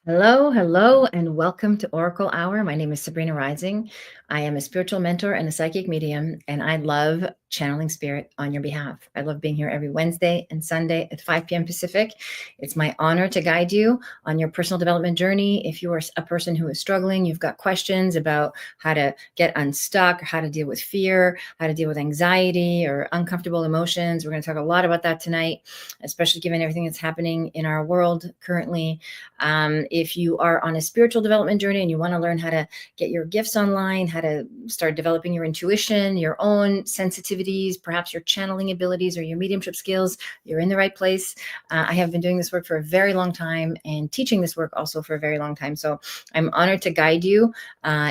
Hello, hello, and welcome to Oracle Hour. My name is Sabrina Rising. I am a spiritual mentor and a psychic medium, and I love channeling spirit on your behalf. I love being here every Wednesday and Sunday at 5 p.m. Pacific. It's my honor to guide you on your personal development journey. If you are a person who is struggling, you've got questions about how to get unstuck, or how to deal with fear, how to deal with anxiety or uncomfortable emotions. We're going to talk a lot about that tonight, especially given everything that's happening in our world currently. If you are on a spiritual development journey and you want to learn how to get your gifts online, how to start developing your intuition, your own sensitivities, perhaps your channeling abilities or your mediumship skills, you're in the right place. I have been doing this work for a very long time and teaching this work also for a very long time. So I'm honored to guide you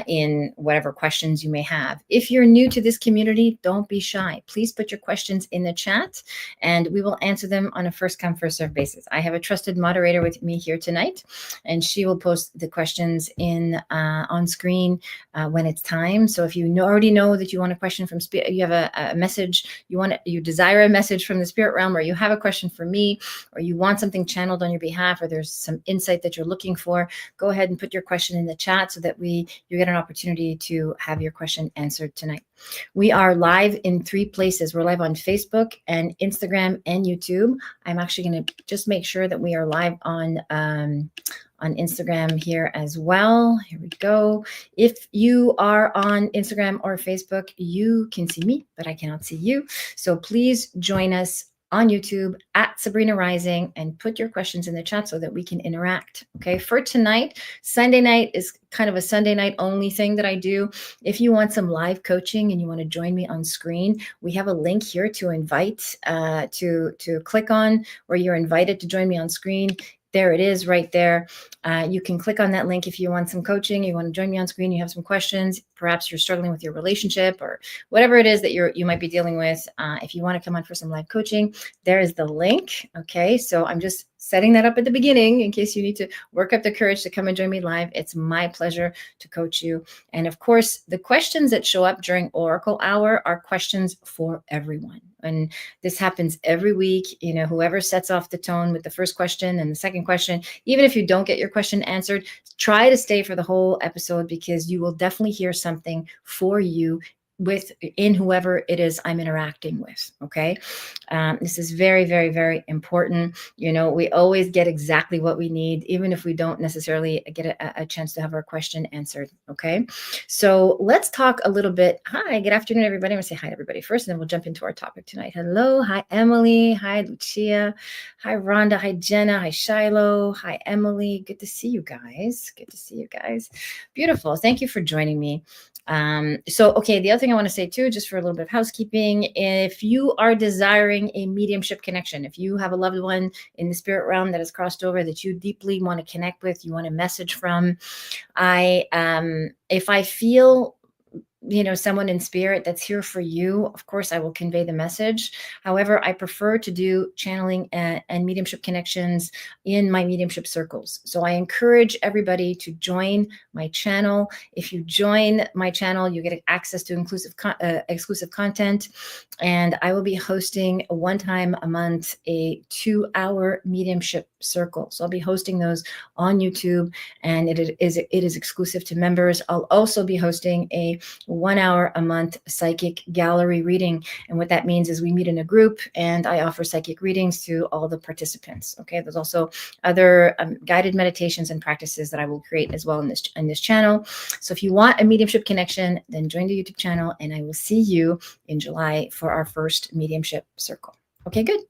in whatever questions you may have. If you're new to this community, don't be shy. Please put your questions in the chat and we will answer them on a first come, first serve basis. I have a trusted moderator with me here tonight, and she will post the questions in on screen when it's time. So if you already know that you want a question from spirit, you have a message, you desire a message from the spirit realm, or you have a question for me, or you want something channeled on your behalf, or there's some insight that you're looking for, go ahead and put your question in the chat so that you get an opportunity to have your question answered tonight. We are live in 3 places. We're live on Facebook and Instagram and YouTube. I'm actually going to just make sure that we are live on Instagram here as well. Here we go. If you are on Instagram or Facebook, you can see me, but I cannot see you. So please join us on YouTube at Sabrina Rising and put your questions in the chat so that we can interact. Okay, for tonight, Sunday night is kind of a Sunday night only thing that I do. If you want some live coaching and you want to join me on screen, we have a link here to invite, to click on, where you're invited to join me on screen. There it is right there. You can click on that link if you want some coaching, you want to join me on screen, you have some questions, perhaps you're struggling with your relationship or whatever it is that you might be dealing with. If you want to come on for some live coaching, there is the link. Okay, so I'm just setting that up at the beginning in case you need to work up the courage to come and join me live. It's my pleasure to coach you. And of course, the questions that show up during Oracle Hour are questions for everyone. And this happens every week. You know, whoever sets off the tone with the first question and the second question, even if you don't get your question answered, try to stay for the whole episode because you will definitely hear something for you in whoever it is I'm interacting with. Okay. This is very, very, very important. You know, we always get exactly what we need, even if we don't necessarily get a chance to have our question answered. Okay. So let's talk a little bit. Hi, good afternoon, everybody. I'm going to say hi to everybody first, and then we'll jump into our topic tonight. Hello. Hi, Emily. Hi, Lucia. Hi, Rhonda. Hi, Jenna. Hi, Shiloh. Hi, Emily. Good to see you guys. Good to see you guys. Beautiful. Thank you for joining me. Okay, the other thing I want to say too, just for a little bit of housekeeping, if you are desiring a mediumship connection, if you have a loved one in the spirit realm that has crossed over that you deeply want to connect with, you want a message from, if I feel someone in spirit that's here for you, of course, I will convey the message. However, I prefer to do channeling and mediumship connections in my mediumship circles. So I encourage everybody to join my channel. If you join my channel, you get access to exclusive content. And I will be hosting one time a month, a 2-hour mediumship circle. So I'll be hosting those on YouTube, and it is exclusive to members. I'll also be hosting a 1 hour a month psychic gallery reading. And what that means is we meet in a group and I offer psychic readings to all the participants. Okay. There's also other guided meditations and practices that I will create as well in this channel. So if you want a mediumship connection, then join the YouTube channel and I will see you in July for our first mediumship circle. Okay, good.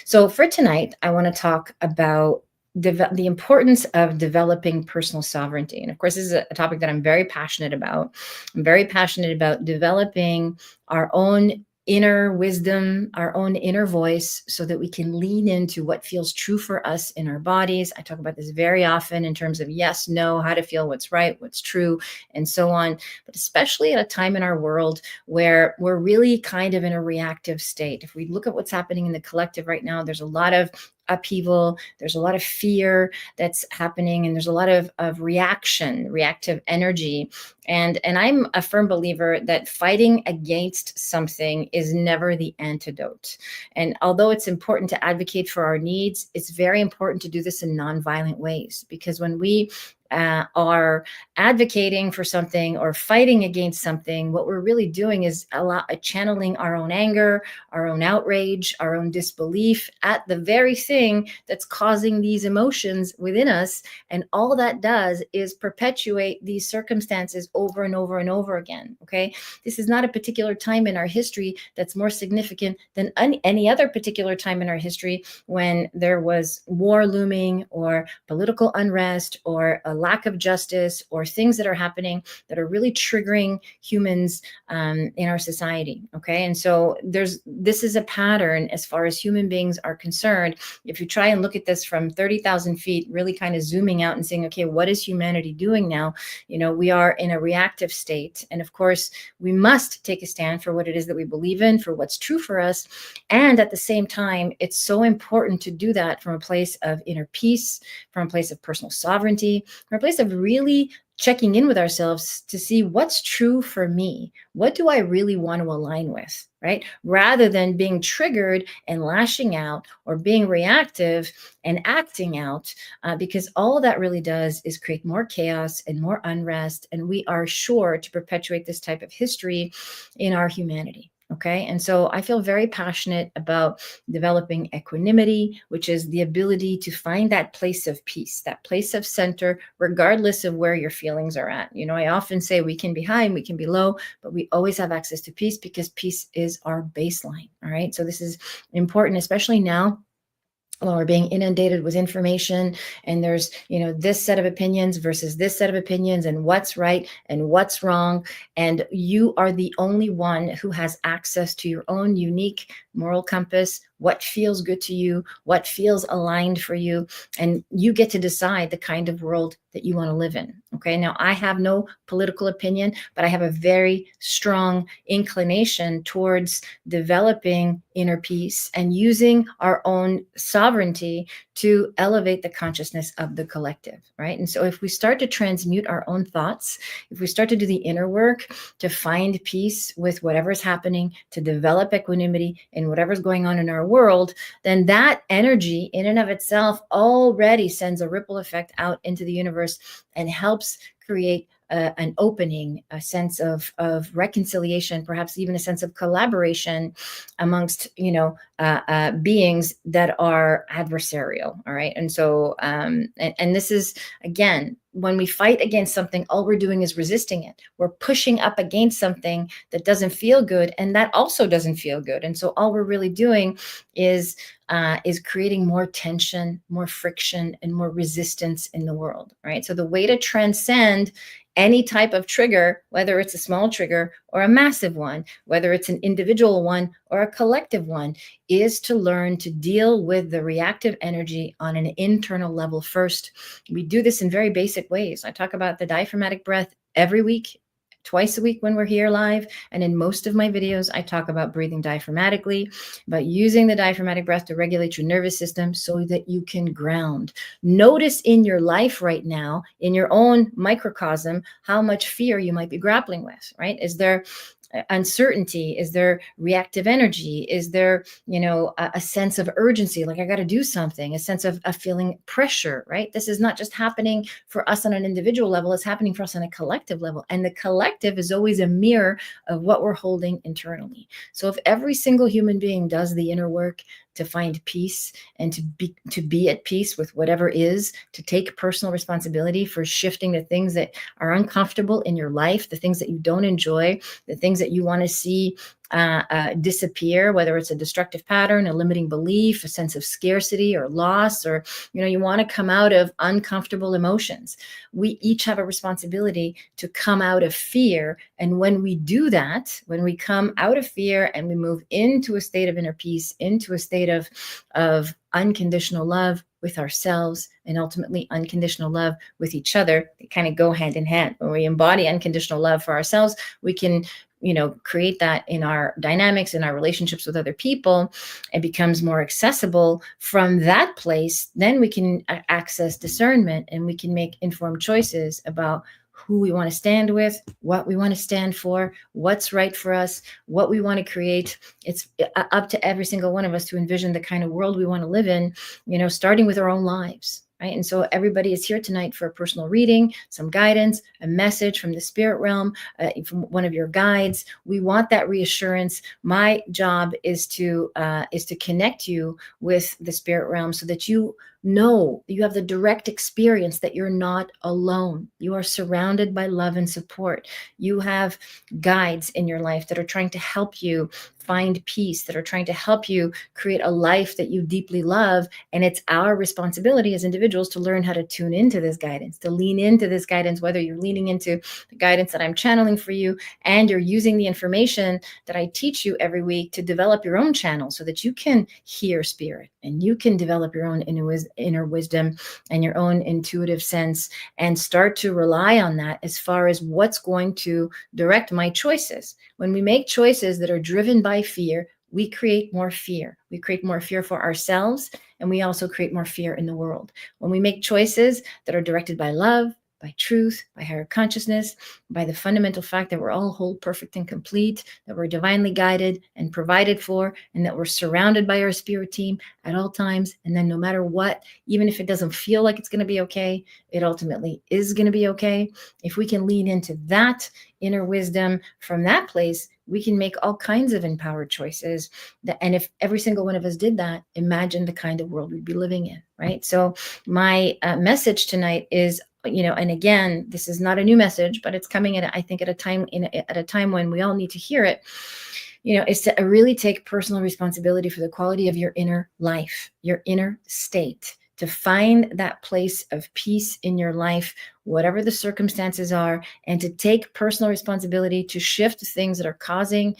So for tonight, I want to talk about the importance of developing personal sovereignty. And of course, this is a topic that I'm very passionate about. I'm very passionate about developing our own inner wisdom, our own inner voice, so that we can lean into what feels true for us in our bodies. I talk about this very often in terms of yes, no, how to feel what's right, what's true, and so on. But especially at a time in our world where we're really kind of in a reactive state. If we look at what's happening in the collective right now, there's a lot of upheaval. There's a lot of fear that's happening, and there's a lot of reactive energy. And I'm a firm believer that fighting against something is never the antidote. And although it's important to advocate for our needs, it's very important to do this in nonviolent ways, because when we are advocating for something or fighting against something, what we're really doing is channeling our own anger, our own outrage, our own disbelief at the very thing that's causing these emotions within us. And all that does is perpetuate these circumstances over and over and over again. Okay. This is not a particular time in our history that's more significant than any other particular time in our history when there was war looming, or political unrest, or a lack of justice, or things that are happening that are really triggering humans in our society. Okay. And so this is a pattern as far as human beings are concerned. If you try and look at this from 30,000 feet, really kind of zooming out and saying, okay, what is humanity doing now? We are in a reactive state. And of course, we must take a stand for what it is that we believe in, for what's true for us. And at the same time, it's so important to do that from a place of inner peace, from a place of personal sovereignty, from a place of really checking in with ourselves to see what's true for me. What do I really want to align with, right? Rather than being triggered and lashing out, or being reactive and acting out, because all that really does is create more chaos and more unrest. And we are sure to perpetuate this type of history in our humanity. Okay. And so I feel very passionate about developing equanimity, which is the ability to find that place of peace, that place of center, regardless of where your feelings are at. I often say we can be high and we can be low, but we always have access to peace, because peace is our baseline. All right. So this is important, especially now when we're being inundated with information, and there's, this set of opinions versus this set of opinions, and what's right and what's wrong. And you are the only one who has access to your own unique moral compass, what feels good to you, what feels aligned for you. And you get to decide the kind of world that you want to live in. Okay. Now, I have no political opinion, but I have a very strong inclination towards developing inner peace and using our own sovereignty to elevate the consciousness of the collective, right? And so if we start to transmute our own thoughts, if we start to do the inner work to find peace with whatever's happening, to develop equanimity in whatever's going on in our world, then that energy in and of itself already sends a ripple effect out into the universe and helps create an opening, a sense of reconciliation, perhaps even a sense of collaboration amongst, beings that are adversarial. All right. And so, and this is, again, when we fight against something, all we're doing is resisting it. We're pushing up against something that doesn't feel good, and that also doesn't feel good. And so all we're really doing is creating more tension, more friction, and more resistance in the world, right? So the way to transcend any type of trigger, whether it's a small trigger or a massive one, whether it's an individual one or a collective one, is to learn to deal with the reactive energy on an internal level first. We do this in very basic ways. I talk about the diaphragmatic breath every week, twice a week when we're here live. And in most of my videos, I talk about breathing diaphragmatically, about using the diaphragmatic breath to regulate your nervous system so that you can ground. Notice in your life right now, in your own microcosm, how much fear you might be grappling with, right? Is there uncertainty? Is there reactive energy? Is there, a sense of urgency, like I got to do something, a sense of feeling pressure, right? This is not just happening for us on an individual level, it's happening for us on a collective level. And the collective is always a mirror of what we're holding internally. So if every single human being does the inner work to find peace and to be at peace with whatever is, to take personal responsibility for shifting the things that are uncomfortable in your life, the things that you don't enjoy, the things that you want to see disappear, whether it's a destructive pattern, a limiting belief, a sense of scarcity or loss, or, you want to come out of uncomfortable emotions. We each have a responsibility to come out of fear. And when we do that, when we come out of fear and we move into a state of inner peace, into a state of unconditional love with ourselves, and ultimately unconditional love with each other, they kind of go hand in hand. When we embody unconditional love for ourselves, we can create that in our dynamics, in our relationships with other people, it becomes more accessible from that place. Then we can access discernment, and we can make informed choices about who we want to stand with, what we want to stand for, what's right for us, what we want to create. It's up to every single one of us to envision the kind of world we want to live in, starting with our own lives. Right. And so everybody is here tonight for a personal reading, some guidance, a message from the spirit realm, from one of your guides. We want that reassurance. My job is to connect you with the spirit realm so that you have the direct experience that you're not alone. You are surrounded by love and support. You have guides in your life that are trying to help you find peace, that are trying to help you create a life that you deeply love. And it's our responsibility as individuals to learn how to tune into this guidance, to lean into this guidance, whether you're leaning into the guidance that I'm channeling for you and you're using the information that I teach you every week to develop your own channel so that you can hear spirit and you can develop your own inner wisdom and your own intuitive sense, and start to rely on that as far as what's going to direct my choices. When we make choices that are driven by fear, we create more fear. We create more fear for ourselves, and we also create more fear in the world. When we make choices that are directed by love, by truth, by higher consciousness, by the fundamental fact that we're all whole, perfect, and complete, that we're divinely guided and provided for, and that we're surrounded by our spirit team at all times. And then no matter what, even if it doesn't feel like it's going to be okay, it ultimately is going to be okay. If we can lean into that inner wisdom from that place, we can make all kinds of empowered choices. And if every single one of us did that, imagine the kind of world we'd be living in, right? So my message tonight is, and again, this is not a new message, but it's coming at a time when we all need to hear it, is to really take personal responsibility for the quality of your inner life, your inner state, to find that place of peace in your life, whatever the circumstances are, and to take personal responsibility to shift things that are causing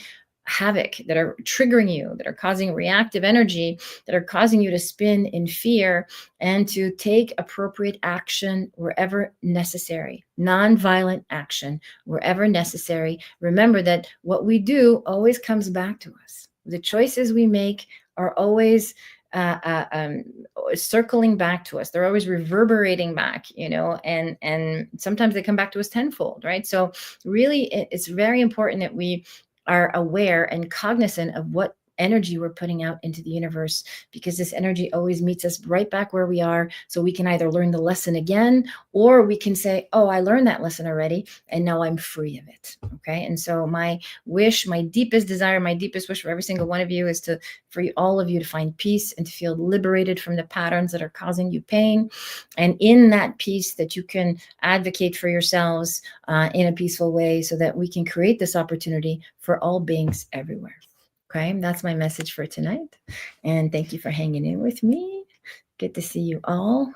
havoc, that are triggering you, that are causing reactive energy, that are causing you to spin in fear, and to take appropriate action wherever necessary, nonviolent action wherever necessary. Remember that what we do always comes back to us. The choices we make are always circling back to us. They're always reverberating back, and sometimes they come back to us tenfold, right? So really, it's very important that we are aware and cognizant of what energy we're putting out into the universe, because this energy always meets us right back where we are. So we can either learn the lesson again, or we can say, oh, I learned that lesson already, and now I'm free of it. Okay. And so my wish, my deepest desire, my deepest wish for every single one of you is for all of you to find peace and to feel liberated from the patterns that are causing you pain. And in that peace, that you can advocate for yourselves in a peaceful way, so that we can create this opportunity for all beings everywhere. Okay, that's my message for tonight. And thank you for hanging in with me. Good to see you all.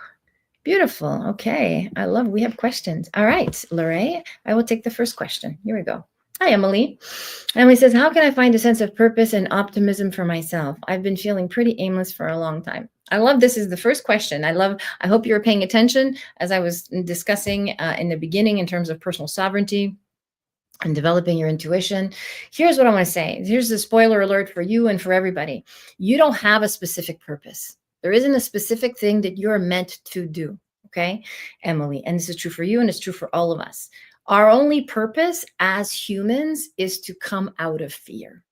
Beautiful. Okay, we have questions. All right, Lorraine, I will take the first question. Here we go. Hi, Emily. Emily says, how can I find a sense of purpose and optimism for myself? I've been feeling pretty aimless for a long time. I love this is the first question. I hope you were paying attention as I was discussing in the beginning in terms of personal sovereignty and developing your intuition. Here's what I want to say. Here's the spoiler alert for you and for everybody. You don't have a specific purpose. There isn't a specific thing that you're meant to do. Okay, Emily. And this is true for you, and it's true for all of us. Our only purpose as humans is to come out of fear.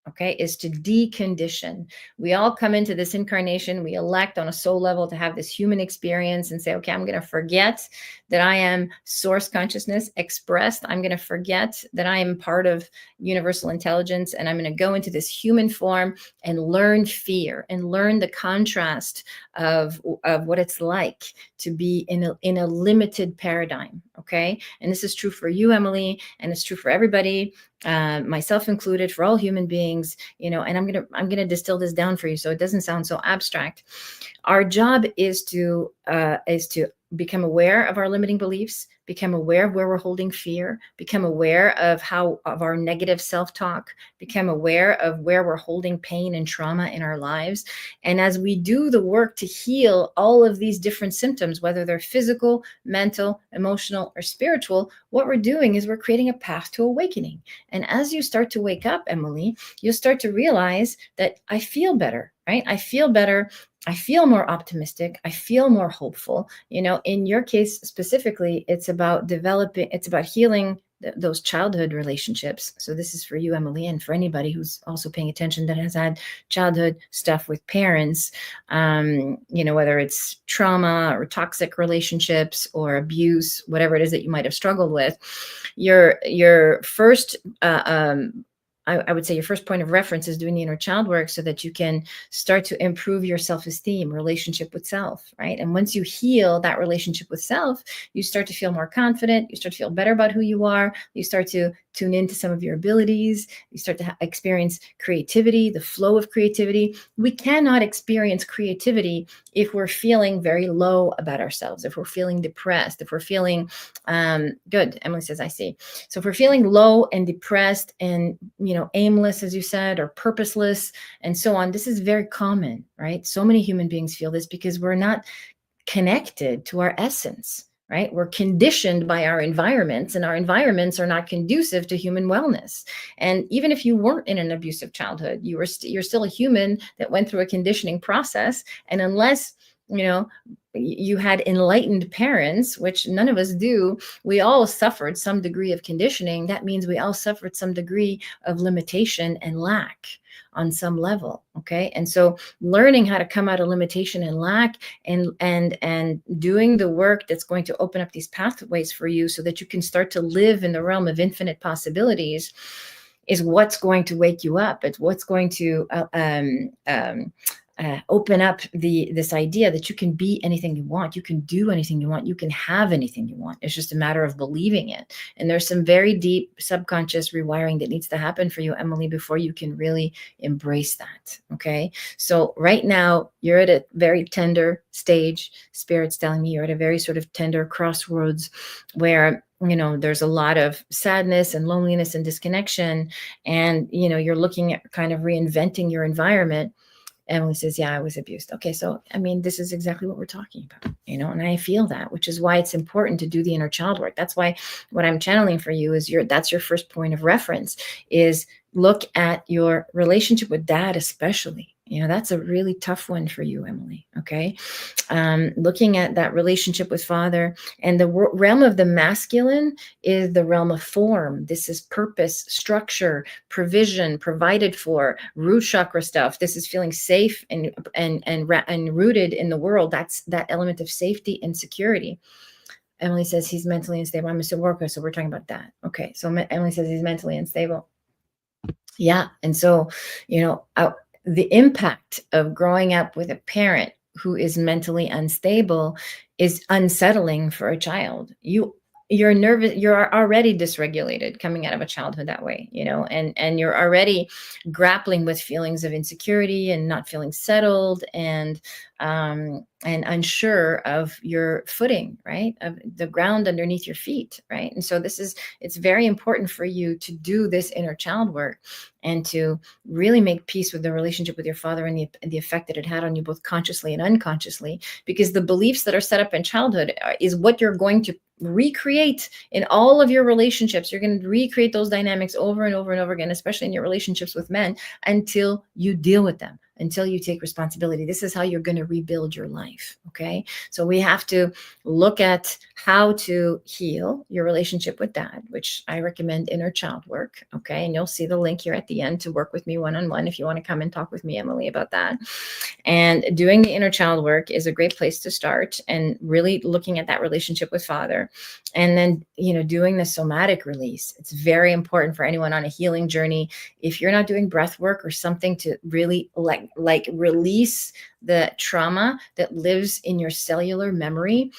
Okay, is to decondition. We all come into this incarnation, we elect on a soul level to have this human experience and say, okay, I'm going to forget that I am source consciousness expressed. I'm going to forget that I am part of universal intelligence, and I'm going to go into this human form and learn fear and learn the contrast of what it's like to be in a limited paradigm. Okay, and this is true for you, Emily, and it's true for everybody, myself included, for all human beings, and I'm gonna distill this down for you so it doesn't sound so abstract. Our job is to become aware of our limiting beliefs, become aware of where we're holding fear, become aware of our negative self-talk, become aware of where we're holding pain and trauma in our lives. And as we do the work to heal all of these different symptoms, whether they're physical, mental, emotional, or spiritual, what we're doing is we're creating a path to awakening. And as you start to wake up, Emily, you'll start to realize that I feel better, right? I feel better. I feel more optimistic. I feel more hopeful. In your case specifically, it's about healing those childhood relationships. So this is for you, Emily, and for anybody who's also paying attention that has had childhood stuff with parents, whether it's trauma or toxic relationships or abuse, whatever it is that you might have struggled with. Your first I would say your first point of reference is doing the inner child work so that you can start to improve your self-esteem, relationship with self, right? And once you heal that relationship with self, you start to feel more confident, you start to feel better about who you are, you start to tune into some of your abilities, you start to experience creativity, the flow of creativity. We cannot experience creativity if we're feeling very low about ourselves, if we're feeling depressed, if we're feeling good. Emily says, I see. So if we're feeling low and depressed and, aimless, as you said, or purposeless and so on, this is very common, right? So many human beings feel this because we're not connected to our essence, right? We're conditioned by our environments, and our environments are not conducive to human wellness. And even if you weren't in an abusive childhood, you're still a human that went through a conditioning process. And unless you had enlightened parents, which none of us do, we all suffered some degree of conditioning. That means we all suffered some degree of limitation and lack on some level. Okay. And so learning how to come out of limitation and lack and doing the work that's going to open up these pathways for you so that you can start to live in the realm of infinite possibilities is what's going to wake you up. It's what's going to open up this idea that you can be anything you want, you can do anything you want, you can have anything you want. It's just a matter of believing it. And there's some very deep subconscious rewiring that needs to happen for you, Emily, before you can really embrace that. Okay. So right now you're at a very tender stage. Spirit's telling me you're at a very sort of tender crossroads where there's a lot of sadness and loneliness and disconnection. And, you're looking at kind of reinventing your environment. Emily says, yeah, I was abused. Okay. So, this is exactly what we're talking about, and I feel that, which is why it's important to do the inner child work. That's why what I'm channeling for you is that's your first point of reference, is look at your relationship with dad, especially. That's a really tough one for you, Emily. Okay. Looking at that relationship with father, and the realm of the masculine is the realm of form. This is purpose, structure, provision, provided for, root chakra stuff. This is feeling safe and rooted in the world. That's that element of safety and security. Emily says he's mentally unstable. I'm a worker, so we're talking about that. Okay. So Emily says he's mentally unstable. Yeah. And so, the impact of growing up with a parent who is mentally unstable is unsettling for a child. You're nervous, you're already dysregulated coming out of a childhood that way, and you're already grappling with feelings of insecurity and not feeling settled and unsure of your footing, right? Of the ground underneath your feet, right? And so it's very important for you to do this inner child work and to really make peace with the relationship with your father and the effect that it had on you both consciously and unconsciously, because the beliefs that are set up in childhood is what you're going to recreate in all of your relationships. You're going to recreate those dynamics over and over and over again, especially in your relationships with men, until you deal with them, until you take responsibility. This is how you're going to rebuild your life. Okay. So we have to look at how to heal your relationship with dad, which I recommend inner child work. Okay. And you'll see the link here at the end to work with me one-on-one if you want to come and talk with me, Emily, about that. And doing the inner child work is a great place to start, and really looking at that relationship with father. And then, doing the somatic release. It's very important for anyone on a healing journey. If you're not doing breath work or something to really like release the trauma that lives in your cellular memory,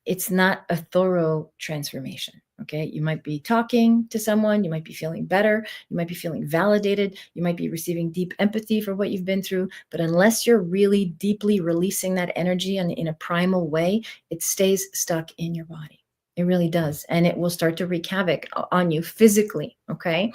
it's not a thorough transformation. Okay, you might be talking to someone, you might be feeling better, you might be feeling validated, you might be receiving deep empathy for what you've been through. But unless you're really deeply releasing that energy in a primal way, it stays stuck in your body. It really does. And it will start to wreak havoc on you physically. Okay.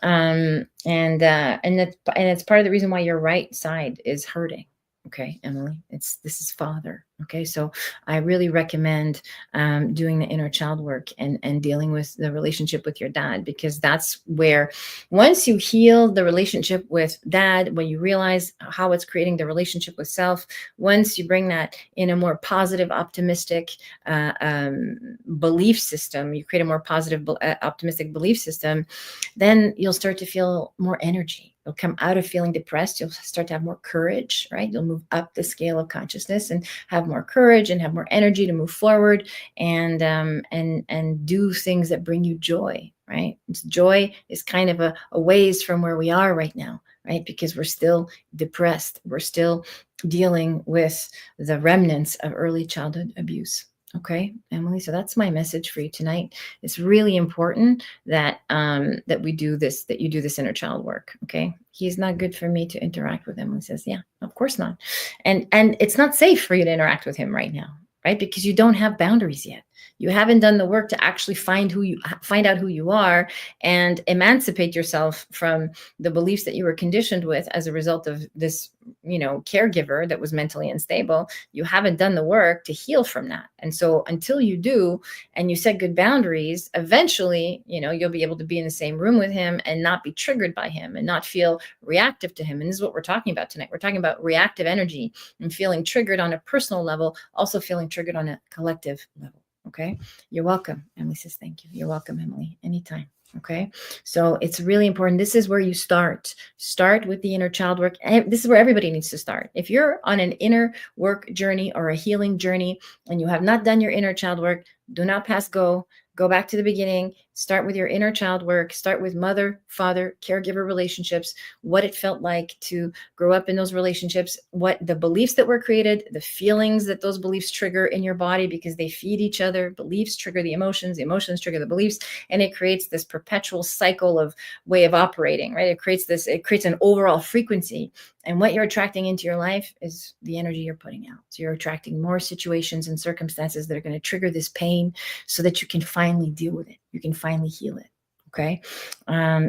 And it's part of the reason why your right side is hurting. Okay, Emily, this is father. Okay, so I really recommend doing the inner child work and dealing with the relationship with your dad, because that's where, once you heal the relationship with dad, when you realize how it's creating the relationship with self, once you bring that in a more positive, optimistic belief system, you create a more positive, optimistic belief system, then you'll start to feel more energy. You'll come out of feeling depressed. You'll start to have more courage, right? You'll move up the scale of consciousness and have more courage and have more energy to move forward and do things that bring you joy, right? Joy is kind of a ways from where we are right now, right? Because we're still depressed. We're still dealing with the remnants of early childhood abuse. Okay, Emily. So that's my message for you tonight. It's really important that that we do this, that you do this inner child work. Okay, he's not good for me to interact with him. He says, yeah, of course not. And it's not safe for you to interact with him right now, right? Because you don't have boundaries yet. You haven't done the work to actually find out who you are and emancipate yourself from the beliefs that you were conditioned with as a result of this, caregiver that was mentally unstable. You haven't done the work to heal from that. And so until you do, and you set good boundaries, eventually, you'll be able to be in the same room with him and not be triggered by him and not feel reactive to him. And this is what we're talking about tonight. We're talking about reactive energy and feeling triggered on a personal level, also feeling triggered on a collective level. Okay. You're welcome. Emily says, thank you. You're welcome, Emily. Anytime. Okay. So it's really important. This is where you start. Start with the inner child work. And this is where everybody needs to start. If you're on an inner work journey or a healing journey and you have not done your inner child work, do not pass go. Go back to the beginning. Start with your inner child work. Start with mother, father, caregiver relationships, what it felt like to grow up in those relationships, what the beliefs that were created, the feelings that those beliefs trigger in your body, because they feed each other. Beliefs trigger the emotions trigger the beliefs, and it creates this perpetual cycle of way of operating, right? It creates an overall frequency. And what you're attracting into your life is the energy you're putting out. So you're attracting more situations and circumstances that are going to trigger this pain so that you can finally deal with it. You can finally heal it. Okay.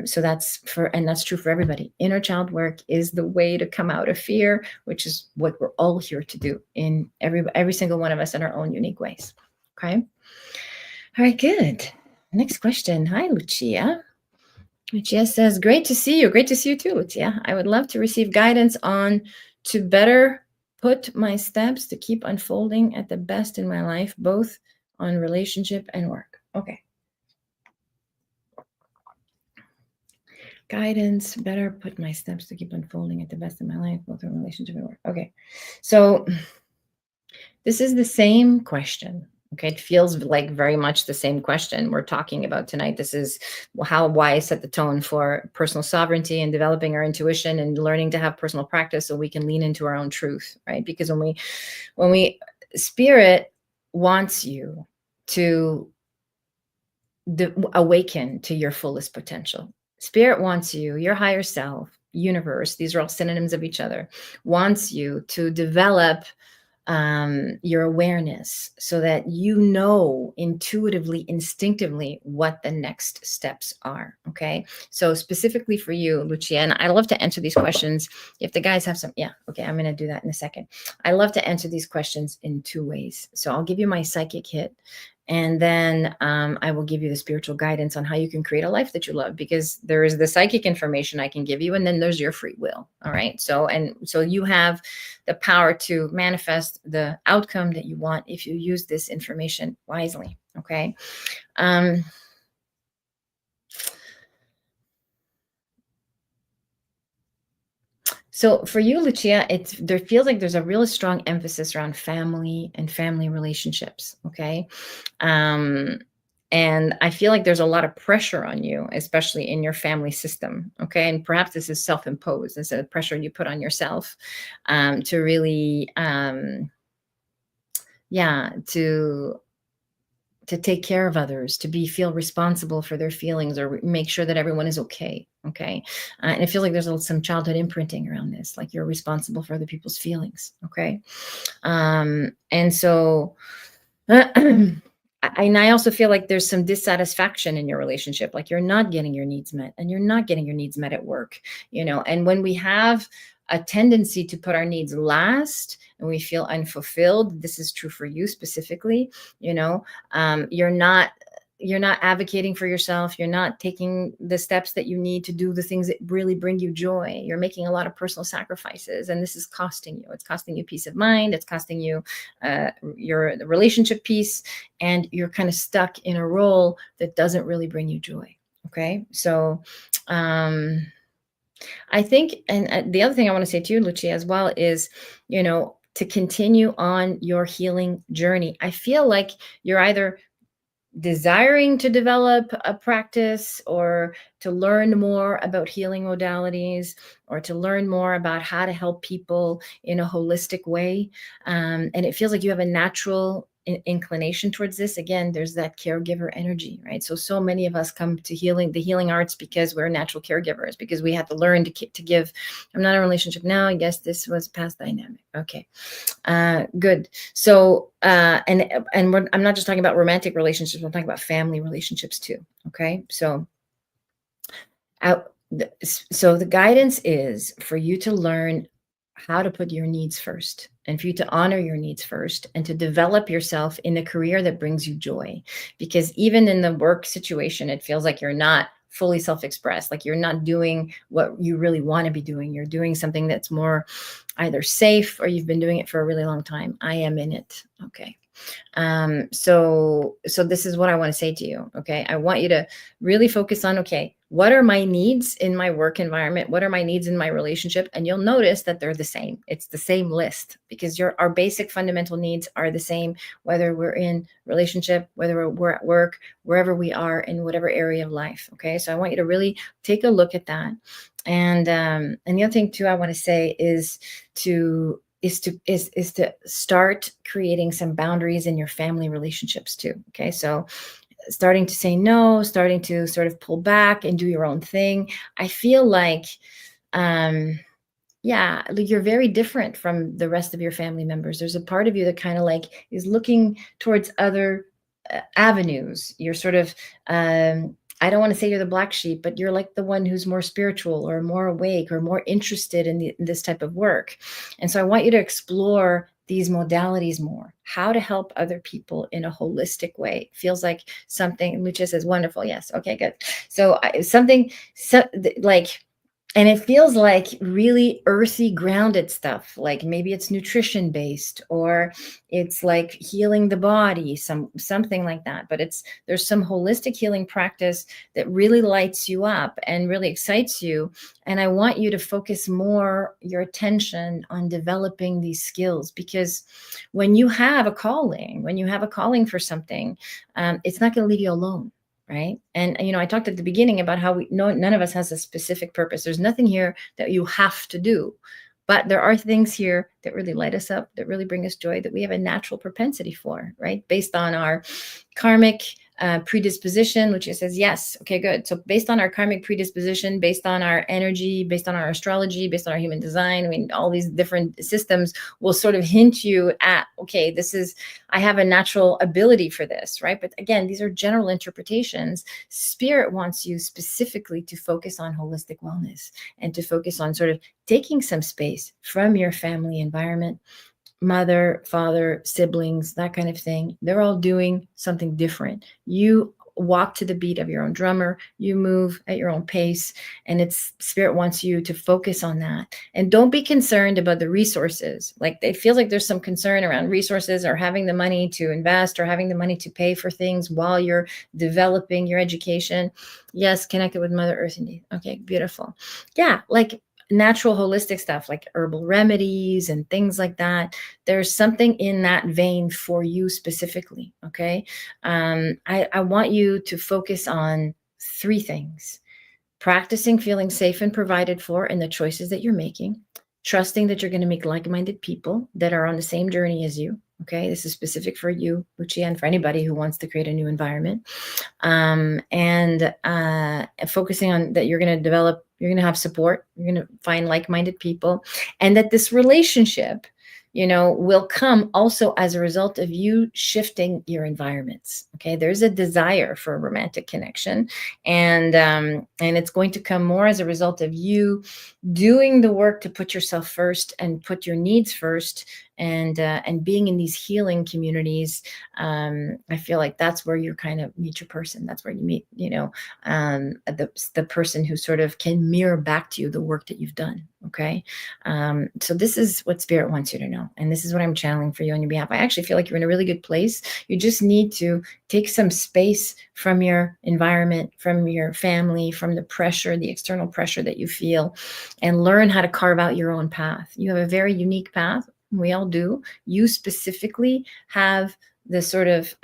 So that's true for everybody. Inner child work is the way to come out of fear, which is what we're all here to do in every single one of us in our own unique ways. Okay. All right, good. Next question. Hi, Lucia. Lucia says, great to see you. Great to see you too, Lucia. I would love to receive guidance on to better put my steps to keep unfolding at the best in my life, both on relationship and work. Okay. Guidance, better put my steps to keep unfolding at the best in my life, both in relationship and work. Okay. So this is the same question. Okay, it feels like very much the same question we're talking about tonight. This is why I set the tone for personal sovereignty and developing our intuition and learning to have personal practice so we can lean into our own truth, right? Because when we spirit wants you to awaken to your fullest potential. Spirit wants you, your higher self, universe, these are all synonyms of each other, wants you to develop your awareness so that you know intuitively, instinctively what the next steps are. Okay. So specifically for you, Lucia, and I love to answer these questions. If the guys have some, yeah, okay, I'm going to do that in a second. I love to answer these questions in two ways. So I'll give you my psychic hit. And then I will give you the spiritual guidance on how you can create a life that you love, because there is the psychic information I can give you, and then there's your free will. All right. So you have the power to manifest the outcome that you want if you use this information wisely. Okay. So for you, Lucia, there feels like there's a really strong emphasis around family and family relationships. Okay. And I feel like there's a lot of pressure on you, especially in your family system. Okay. And perhaps this is self-imposed. It's a pressure you put on yourself to really, to to take care of others, to feel responsible for their feelings, or make sure that everyone is okay. Okay. And I feel like there's some childhood imprinting around this, like you're responsible for other people's feelings. Okay. And so, and I also feel like there's some dissatisfaction in your relationship, like you're not getting your needs met, and you're not getting your needs met at work, and when we have a tendency to put our needs last and we feel unfulfilled, this is true for you specifically, you know, you're not advocating for yourself. You're not taking the steps that you need to do the things that really bring you joy. You're making a lot of personal sacrifices, and this is costing you. It's costing you peace of mind. It's costing you your the relationship piece, and you're kind of stuck in a role that doesn't really bring you joy. Okay, so I think, and the other thing I want to say to you, Lucia, as well is, to continue on your healing journey. I feel like you're either desiring to develop a practice, or to learn more about healing modalities, or to learn more about how to help people in a holistic way. And it feels like you have a natural inclination towards this. Again, there's that caregiver energy, right? So many of us come to the healing arts because we're natural caregivers, because we had to learn to give. I'm not in a relationship now. I guess this was past dynamic. Okay. Good. So, I'm not just talking about romantic relationships. I'm talking about family relationships too. Okay. So, so the guidance is for you to learn how to put your needs first, and for you to honor your needs first, and to develop yourself in a career that brings you joy. Because even in the work situation, it feels like you're not fully self-expressed, like you're not doing what you really want to be doing. You're doing something that's more either safe, or you've been doing it for a really long time. I am in it. Okay. So this is what I want to say to you. Okay. I want you to really focus on, okay, what are my needs in my work environment? What are my needs in my relationship? And you'll notice that they're the same. It's the same list, because our basic fundamental needs are the same, whether we're in relationship, whether we're at work, wherever we are in whatever area of life. Okay. So I want you to really take a look at that. And the other thing too, I want to say is to start creating some boundaries in your family relationships too. Okay. So starting to say no, starting to sort of pull back and do your own thing. I feel like, like you're very different from the rest of your family members. There's a part of you that kind of like is looking towards other avenues. You're sort of, I don't want to say you're the black sheep, but you're like the one who's more spiritual, or more awake, or more interested in this type of work. And so I want you to explore these modalities more, how to help other people in a holistic way. It feels like something, Lucia says, wonderful. Yes. Okay, good. So like, and it feels like really earthy, grounded stuff. Like maybe it's nutrition based, or it's like healing the body, something like that. But there's some holistic healing practice that really lights you up and really excites you. And I want you to focus more your attention on developing these skills, because when you have a calling for something, it's not going to leave you alone. Right. And, I talked at the beginning about how none of us has a specific purpose. There's nothing here that you have to do, but there are things here that really light us up, that really bring us joy, that we have a natural propensity for, right? Based on our karmic predisposition, which it says, yes. Okay, good. So based on our karmic predisposition, based on our energy, based on our astrology, based on our human design, I mean, all these different systems will sort of hint you at, okay, I have a natural ability for this, right? But again, these are general interpretations. Spirit wants you specifically to focus on holistic wellness, and to focus on sort of taking some space from your family environment, mother, father, siblings, that kind of thing. They're all doing something different. You walk to the beat of your own drummer, you move at your own pace, and Spirit wants you to focus on that. And don't be concerned about the resources. Like, it feels like there's some concern around resources, or having the money to invest, or having the money to pay for things while you're developing your education. Yes, connected with Mother Earth indeed. Okay, beautiful. Yeah, like natural holistic stuff like herbal remedies and things like that. There's something in that vein for you specifically. Okay. I want you to focus on 3 things: practicing feeling safe and provided for in the choices that you're making, trusting that you're going to make like-minded people that are on the same journey as you, Okay, this is specific for you, Lucia, and for anybody who wants to create a new environment. And focusing on that, you're going to develop, you're going to have support, you're going to find like-minded people, and that this relationship, will come also as a result of you shifting your environments. Okay, there's a desire for a romantic connection, and it's going to come more as a result of you doing the work to put yourself first and put your needs first, and being in these healing communities. I feel like that's where you kind of meet your person. That's where you meet, the person who sort of can mirror back to you the work that you've done. Okay. So this is what spirit wants you to know. And this is what I'm channeling for you on your behalf. I actually feel like you're in a really good place. You just need to take some space from your environment, from your family, from the pressure, the external pressure that you feel, and learn how to carve out your own path. You have a very unique path. We all do. You specifically have the sort of,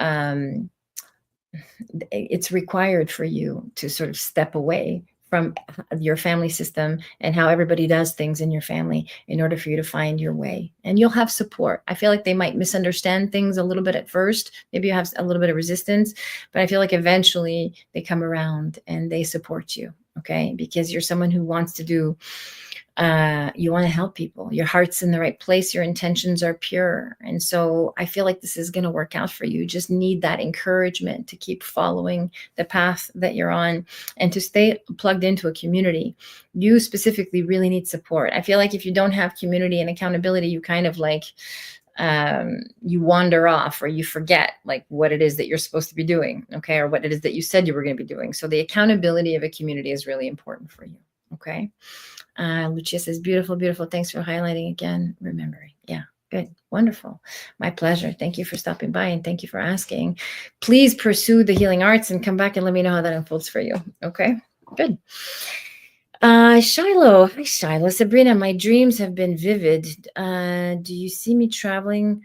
it's required for you to sort of step away from your family system and how everybody does things in your family in order for you to find your way. And you'll have support. I feel like they might misunderstand things a little bit at first. Maybe you have a little bit of resistance, but I feel like eventually they come around and they support you. Okay, because you're someone who wants to do, you want to help people. Your heart's in the right place. Your intentions are pure. And so I feel like this is going to work out for you. You just need that encouragement to keep following the path that you're on and to stay plugged into a community. You specifically really need support. I feel like if you don't have community and accountability, you kind of like, you wander off, or you forget like what it is that you're supposed to be doing. Okay. Or what it is that you said you were going to be doing. So the accountability of a community is really important for you. Okay. Lucia says, beautiful, beautiful. Thanks for highlighting again. Remembering. Yeah. Good. Wonderful. My pleasure. Thank you for stopping by, and thank you for asking. Please pursue the healing arts and come back and let me know how that unfolds for you. Okay. Good. Shiloh. Hi, Shiloh. Sabrina, my dreams have been vivid. Do you see me traveling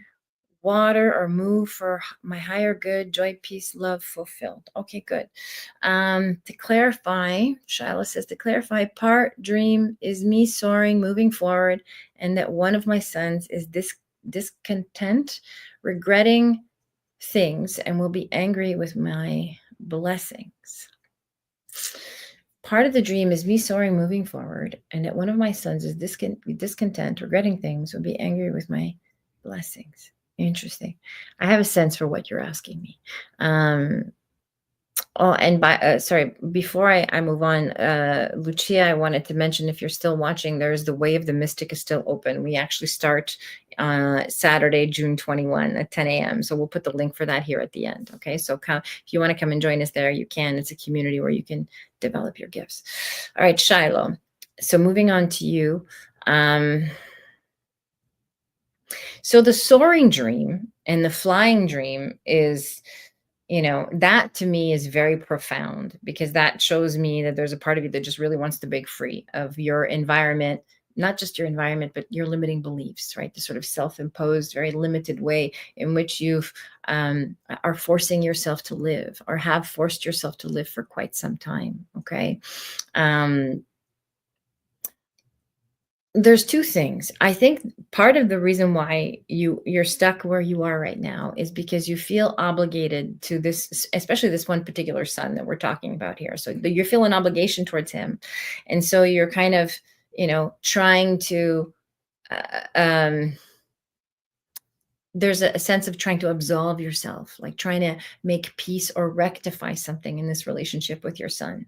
water or move for my higher good, joy, peace, love, fulfilled? Okay, good. To clarify, Shiloh says, to clarify, part dream is me soaring, moving forward, and that one of my sons is discontent, regretting things, and will be angry with my blessings. Part of the dream is me soaring, moving forward, and that one of my sons is discontent, regretting things, will be angry with my blessings. Interesting. I have a sense for what you're asking me. Oh, and sorry, before I move on, Lucia, I wanted to mention, if you're still watching, there's the Way of the Mystic is still open. We actually start Saturday, June 21 at 10 a.m. So we'll put the link for that here at the end. Okay, so if you want to come and join us there, you can. It's a community where you can develop your gifts. All right, Shiloh. So moving on to you. So the soaring dream and the flying dream is, that to me is very profound, because that shows me that there's a part of you that just really wants to break free of your environment, not just your environment, but your limiting beliefs, right? The sort of self-imposed, very limited way in which you've are forcing yourself to live, or have forced yourself to live for quite some time. Okay. There's two things. I think part of the reason why you're stuck where you are right now is because you feel obligated to this, especially this one particular son that we're talking about here. So you feel an obligation towards him. And so you're kind of, trying to, there's a sense of trying to absolve yourself, like trying to make peace or rectify something in this relationship with your son.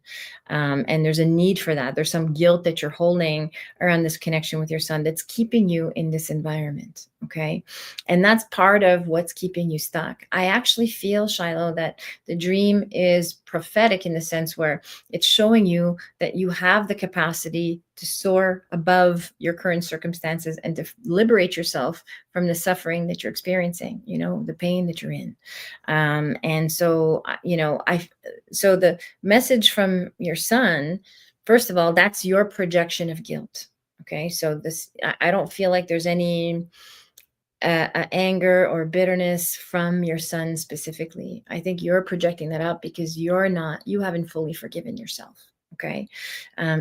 And there's a need for that. There's some guilt that you're holding around this connection with your son that's keeping you in this environment. Okay. And that's part of what's keeping you stuck. I actually feel, Shiloh, that the dream is prophetic in the sense where it's showing you that you have the capacity to soar above your current circumstances and to liberate yourself from the suffering that you're experiencing, the pain that you're in. And so, so the message from your son, first of all, that's your projection of guilt. Okay. So I don't feel like there's any anger or bitterness from your son specifically. I think you're projecting that out because you haven't fully forgiven yourself. Okay.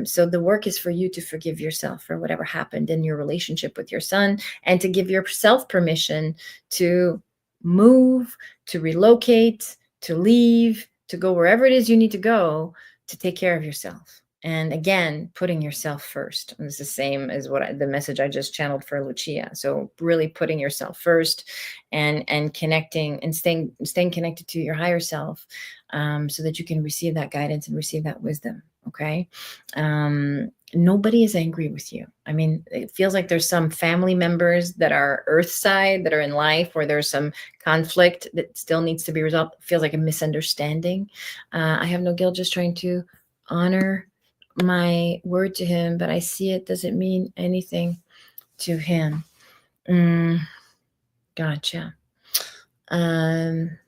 So the work is for you to forgive yourself for whatever happened in your relationship with your son, and to give yourself permission to move, to relocate, to leave, to go wherever it is you need to go, to take care of yourself. And again, putting yourself first. And it's the same as the message I just channeled for Lucia. So really putting yourself first, and connecting and staying connected to your higher self, so that you can receive that guidance and receive that wisdom. Okay. Nobody is angry with you. I mean, it feels like there's some family members that are earth side that are in life where there's some conflict that still needs to be resolved. It feels like a misunderstanding. I have no guilt, just trying to honor my word to him, but I see it doesn't mean anything to him. Gotcha. I'm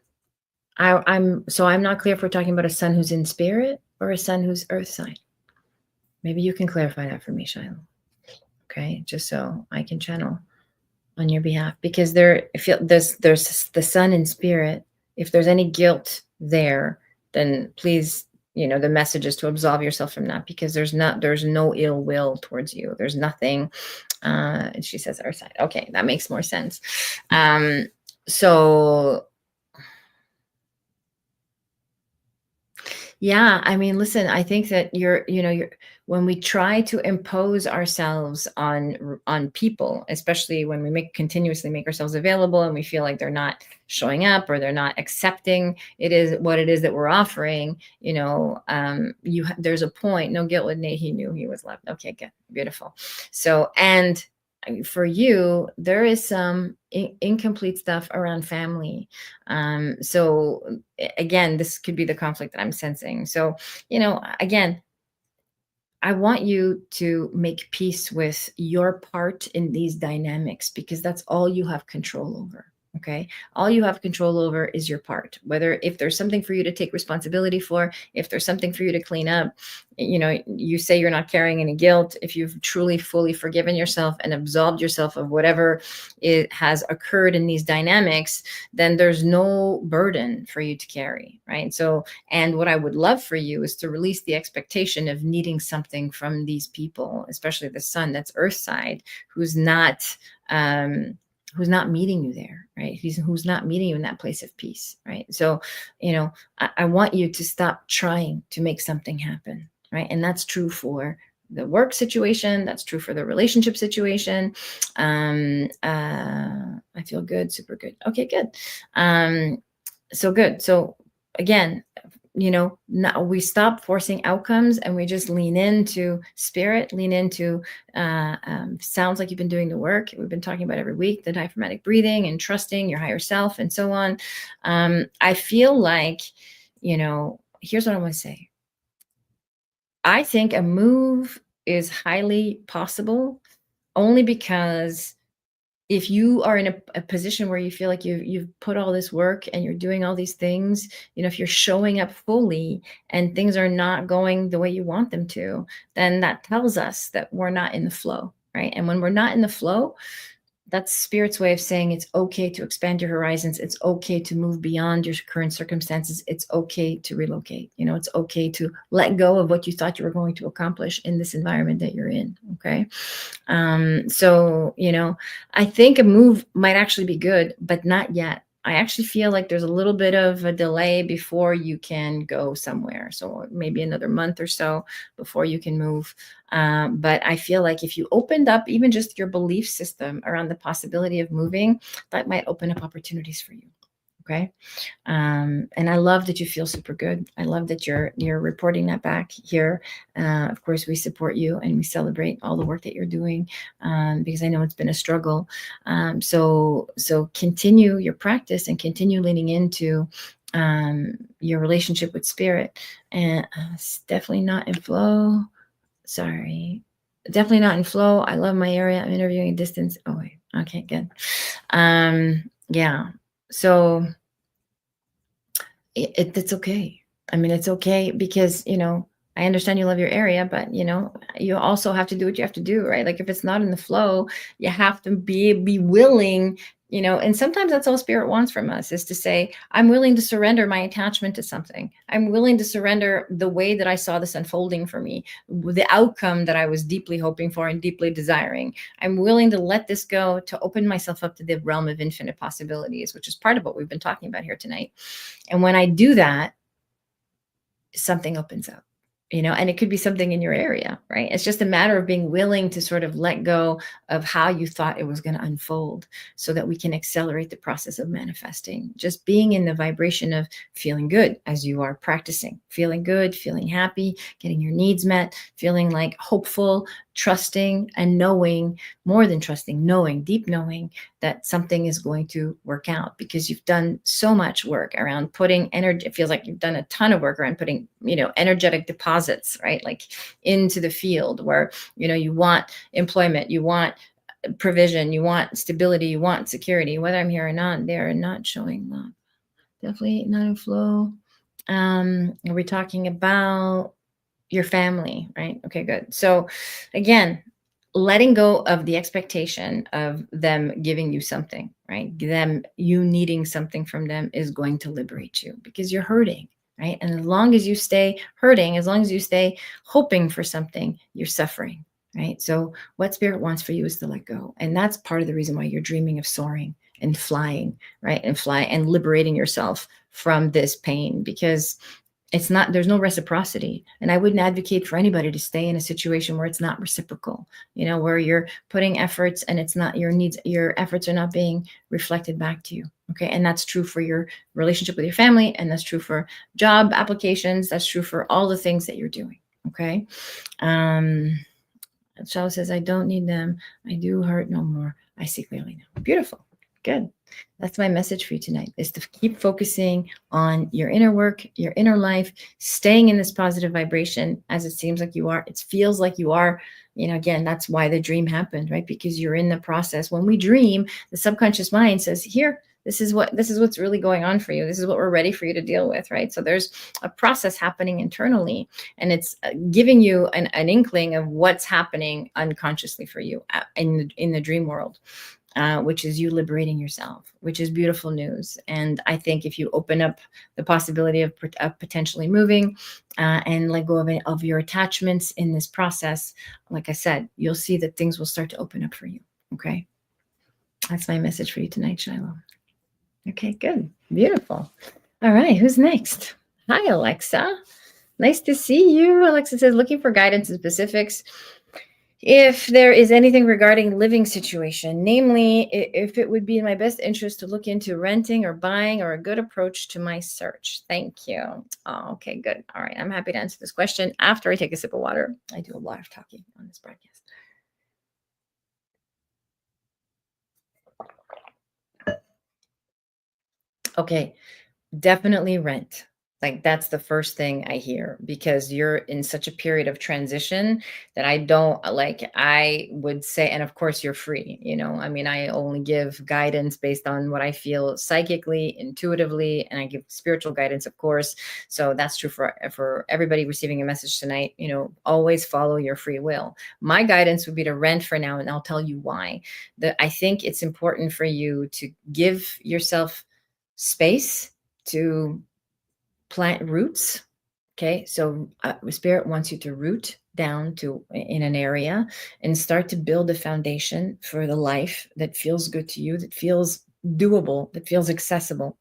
not clear if we're talking about a son who's in spirit or a son who's earth sign. Maybe you can clarify that for me, Shiloh. Okay, just so I can channel on your behalf, because there's the son in spirit. If there's any guilt there, then please, the message is to absolve yourself from that, because there's no ill will towards you. There's nothing. And she says earth side. Okay, that makes more sense. So yeah, I mean, listen, I think that when we try to impose ourselves on people, especially when we continuously make ourselves available and we feel like they're not showing up or they're not accepting it is what it is that we're offering, there's a point. No guilt with Nate. He knew he was loved. Okay, good. Beautiful. So, and for you, there is some incomplete stuff around family. So again, this could be the conflict that I'm sensing. So, again, I want you to make peace with your part in these dynamics, because that's all you have control over. Okay. All you have control over is your part, if there's something for you to take responsibility for, if there's something for you to clean up, you say you're not carrying any guilt. If you've truly, fully forgiven yourself and absolved yourself of whatever it has occurred in these dynamics, then there's no burden for you to carry. Right. So, and what I would love for you is to release the expectation of needing something from these people, especially the son that's earth side, who's not meeting you there, right? Who's not meeting you in that place of peace, right? So, I want you to stop trying to make something happen, right? And that's true for the work situation. That's true for the relationship situation. I feel good, super good. Okay, good. So good. So again, now we stop forcing outcomes and we just lean into spirit, lean into sounds like you've been doing the work we've been talking about every week, the diaphragmatic breathing and trusting your higher self and so on. I feel like, here's what I want to say. I think a move is highly possible, only because if you are in a position where you feel like you've put all this work and you're doing all these things, if you're showing up fully and things are not going the way you want them to, then that tells us that we're not in the flow, right? And when we're not in the flow, that's spirit's way of saying it's okay to expand your horizons. It's okay to move beyond your current circumstances. It's okay to relocate. It's okay to let go of what you thought you were going to accomplish in this environment that you're in. Okay. So, I think a move might actually be good, but not yet. I actually feel like there's a little bit of a delay before you can go somewhere. So maybe another month or so before you can move. But I feel like if you opened up even just your belief system around the possibility of moving, that might open up opportunities for you. Okay. And I love that you feel super good. I love that you're reporting that back here. Of course, we support you and we celebrate all the work that you're doing, because I know it's been a struggle. So continue your practice and continue leaning into your relationship with spirit. And it's definitely not in flow. Sorry. Definitely not in flow. I love my area. I'm interviewing distance. Oh, wait. Okay, good. Yeah. So it's okay. I mean, it's okay because, I understand you love your area, but, you also have to do what you have to do, right? Like if it's not in the flow, you have to be willing And sometimes that's all spirit wants from us, is to say, I'm willing to surrender my attachment to something. I'm willing to surrender the way that I saw this unfolding for me, the outcome that I was deeply hoping for and deeply desiring. I'm willing to let this go, to open myself up to the realm of infinite possibilities, which is part of what we've been talking about here tonight. And when I do that, something opens up, and it could be something in your area, right? It's just a matter of being willing to sort of let go of how you thought it was going to unfold, so that we can accelerate the process of manifesting. Just being in the vibration of feeling good as you are practicing, feeling good, feeling happy, getting your needs met, feeling like hopeful, trusting, and knowing, more than trusting, knowing, deep knowing that something is going to work out, because you've done so much work around putting energy. It feels like you've done a ton of work around putting, energetic deposits, right? Like into the field where, you want employment, you want provision, you want stability, you want security. Whether I'm here or not, they are not showing love. Definitely not in flow. Are we talking about your family, right? Okay, good. So again, letting go of the expectation of them giving you something, right? You needing something from them is going to liberate you, because you're hurting, right? And as long as you stay hurting, as long as you stay hoping for something, you're suffering, right? So what spirit wants for you is to let go. And that's part of the reason why you're dreaming of soaring and flying, right? And fly and liberating yourself from this pain, because there's no reciprocity. And I wouldn't advocate for anybody to stay in a situation where it's not reciprocal, where you're putting efforts and it's not your needs, your efforts are not being reflected back to you. Okay. And that's true for your relationship with your family. And that's true for job applications. That's true for all the things that you're doing. Okay. Charles says, I don't need them. I do hurt no more. I see clearly now. Beautiful. Good. That's my message for you tonight, is to keep focusing on your inner work, your inner life, staying in this positive vibration, as it seems like you are. It feels like you are, again, that's why the dream happened, right? Because you're in the process. When we dream, the subconscious mind says, here, this is what's really going on for you. This is what we're ready for you to deal with, right? So there's a process happening internally, and it's giving you an inkling of what's happening unconsciously for you in the dream world. Which is you liberating yourself, which is beautiful news. And I think if you open up the possibility of potentially moving and let go of your attachments in this process, like I said, you'll see that things will start to open up for you. Okay. That's my message for you tonight, Shiloh. Okay, good. Beautiful. All right. Who's next? Hi, Alexa. Nice to see you. Alexa says, looking for guidance and specifics. If there is anything regarding living situation, namely, if it would be in my best interest to look into renting or buying, or a good approach to my search. Thank you. Oh, okay, good. All right. I'm happy to answer this question after I take a sip of water. I do a lot of talking on this broadcast. Okay. Definitely rent. Like, that's the first thing I hear, because you're in such a period of transition that I would say, and of course you're free, I mean, I only give guidance based on what I feel psychically, intuitively, and I give spiritual guidance, of course. So that's true for everybody receiving a message tonight, always follow your free will. My guidance would be to rent for now, and I'll tell you why. I think it's important for you to give yourself space to plant roots. Okay, so spirit wants you to root down to in an area and start to build a foundation for the life that feels good to you, that feels doable, that feels accessible.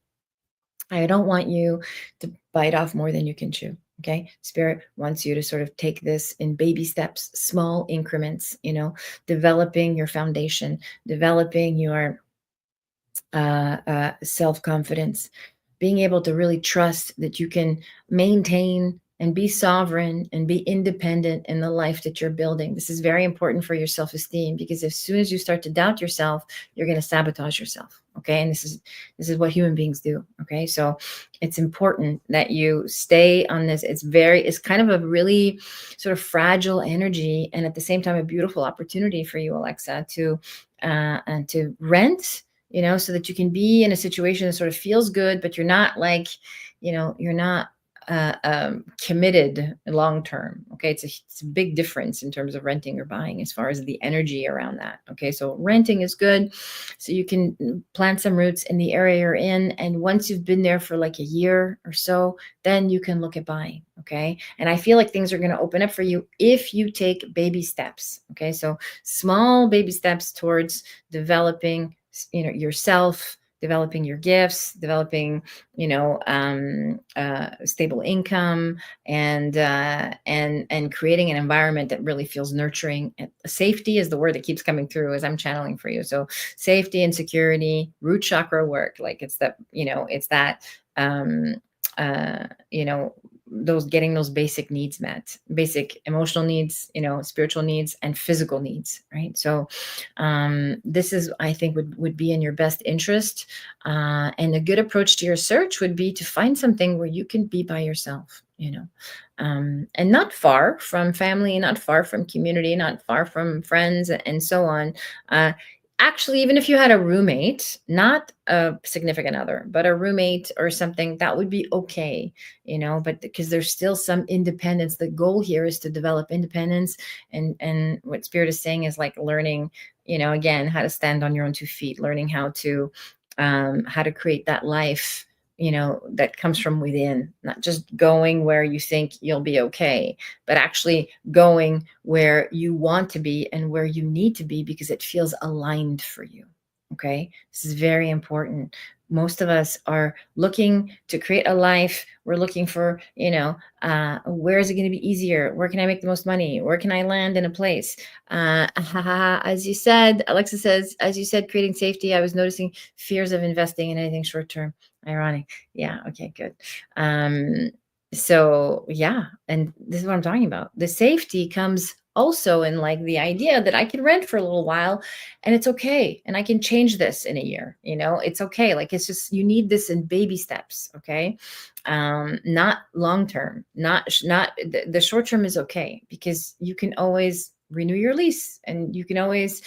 I don't want you to bite off more than you can chew. Okay, spirit wants you to sort of take this in baby steps, small increments, developing your foundation, developing your self-confidence, being able to really trust that you can maintain and be sovereign and be independent in the life that you're building. This is very important for your self-esteem, because as soon as you start to doubt yourself, you're going to sabotage yourself. Okay. And this is what human beings do. Okay. So it's important that you stay on this. It's kind of a really sort of fragile energy, and at the same time, a beautiful opportunity for you, Alexa, to rent, so that you can be in a situation that sort of feels good, but you're not like, you're not committed long term. Okay, it's a big difference in terms of renting or buying as far as the energy around that. Okay, so renting is good, so you can plant some roots in the area you're in, and once you've been there for like a year or so, then you can look at buying. Okay, and I feel like things are going to open up for you if you take baby steps. Okay, so small baby steps towards developing, yourself, developing your gifts, developing, stable income, and creating an environment that really feels nurturing. And safety is the word that keeps coming through as I'm channeling for you. So safety and security, root chakra work, like it's that, it's that, um, uh, you know, those getting those basic needs met, basic emotional needs, spiritual needs, and physical needs, right? So this is, I think, would be in your best interest. And a good approach to your search would be to find something where you can be by yourself, and not far from family, not far from community, not far from friends, and so on. Actually, even if you had a roommate, not a significant other, but a roommate or something, that would be okay, but because there's still some independence. The goal here is to develop independence. And what Spirit is saying is like learning, again, how to stand on your own 2 feet, learning how to create that life, that comes from within, not just going where you think you'll be okay, but actually going where you want to be and where you need to be because it feels aligned for you. Okay. This is very important. Most of us are looking to create a life. We're looking for, where is it going to be easier? Where can I make the most money? Where can I land in a place? As you said, Alexa says, as you said, creating safety. I was noticing fears of investing in anything short term. Ironic. Yeah. Okay, good. So yeah, and this is what I'm talking about. The safety comes also in like the idea that I can rent for a little while and it's okay. And I can change this in a year, it's okay. Like, it's just, you need this in baby steps. Okay. Not long-term, not the short-term is okay because you can always renew your lease and you can always,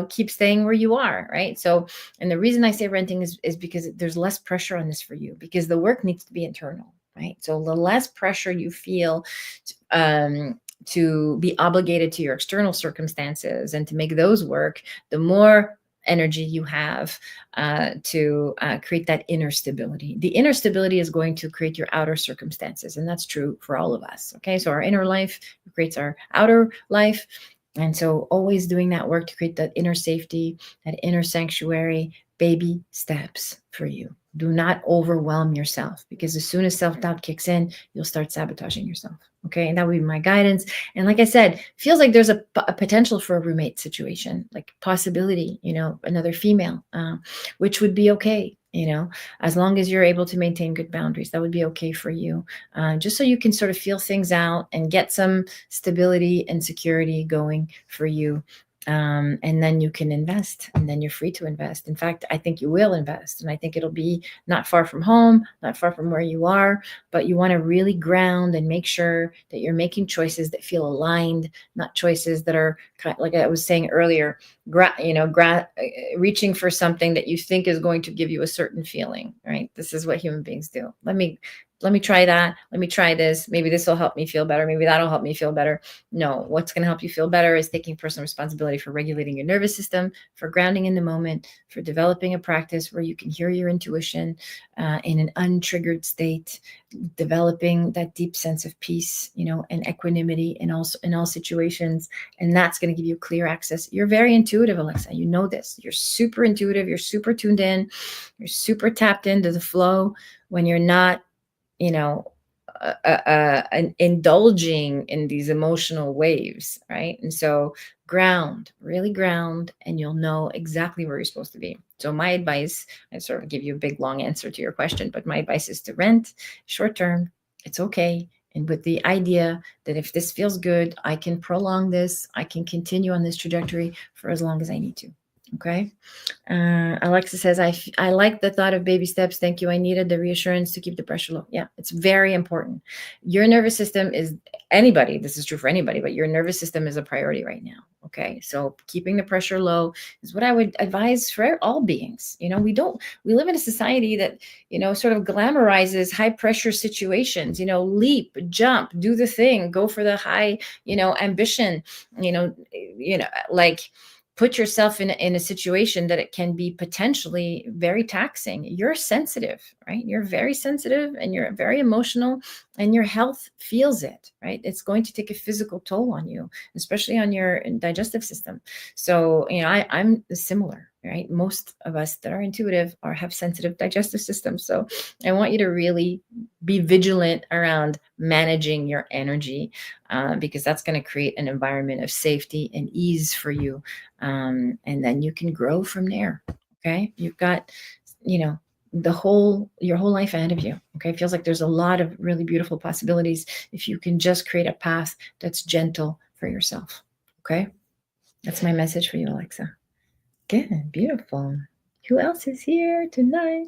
keep staying where you are. Right. So, and the reason I say renting is because there's less pressure on this for you because the work needs to be internal. Right. So the less pressure you feel, to be obligated to your external circumstances and to make those work, the more energy you have to create that inner stability. The inner stability is going to create your outer circumstances, and that's true for all of us. Okay, so our inner life creates our outer life. And so always doing that work to create that inner safety, that inner sanctuary, baby steps for you. Do not overwhelm yourself because as soon as self-doubt kicks in, you'll start sabotaging yourself. Okay, and that would be my guidance. And like I said, feels like there's a potential for a roommate situation, like possibility, another female, which would be okay, as long as you're able to maintain good boundaries, that would be okay for you. Just so you can sort of feel things out and get some stability and security going for you. And then you can invest, and then you're free to invest. In fact, I think you will invest, and I think it'll be not far from home, not far from where you are, but you want to really ground and make sure that you're making choices that feel aligned, not choices that are like I was saying earlier, reaching for something that you think is going to give you a certain feeling, right? This is what human beings do. Let me try that. Let me try this. Maybe this will help me feel better. Maybe that'll help me feel better. No, what's going to help you feel better is taking personal responsibility for regulating your nervous system, for grounding in the moment, for developing a practice where you can hear your intuition in an untriggered state, developing that deep sense of peace, and equanimity in all situations. And that's going to give you clear access. You're very intuitive, Alexa. You know this. You're super intuitive. You're super tuned in. You're super tapped into the flow when you're not, indulging in these emotional waves, right? And so really ground, and you'll know exactly where you're supposed to be. So my advice, I sort of give you a big long answer to your question, but my advice is to rent short term. It's okay. And with the idea that if this feels good, I can prolong this, I can continue on this trajectory for as long as I need to. Okay. Alexa says, I like the thought of baby steps. Thank you. I needed the reassurance to keep the pressure low. Yeah, it's very important. Your nervous system is anybody. This is true for anybody, but your nervous system is a priority right now. Okay. So keeping the pressure low is what I would advise for all beings. We live in a society that, sort of glamorizes high pressure situations, leap, jump, do the thing, go for the high, ambition, like, put yourself in a situation that it can be potentially very taxing. You're sensitive, right? You're very sensitive and you're very emotional, and your health feels it, right? It's going to take a physical toll on you, especially on your digestive system. So, I'm similar, right? Most of us that are intuitive have sensitive digestive systems. So I want you to really be vigilant around managing your energy, because that's going to create an environment of safety and ease for you, and then you can grow from there. Okay, you've got, your whole life ahead of you. Okay, it feels like there's a lot of really beautiful possibilities if you can just create a path that's gentle for yourself. Okay, that's my message for you, Alexa. Good, beautiful. Who else is here tonight?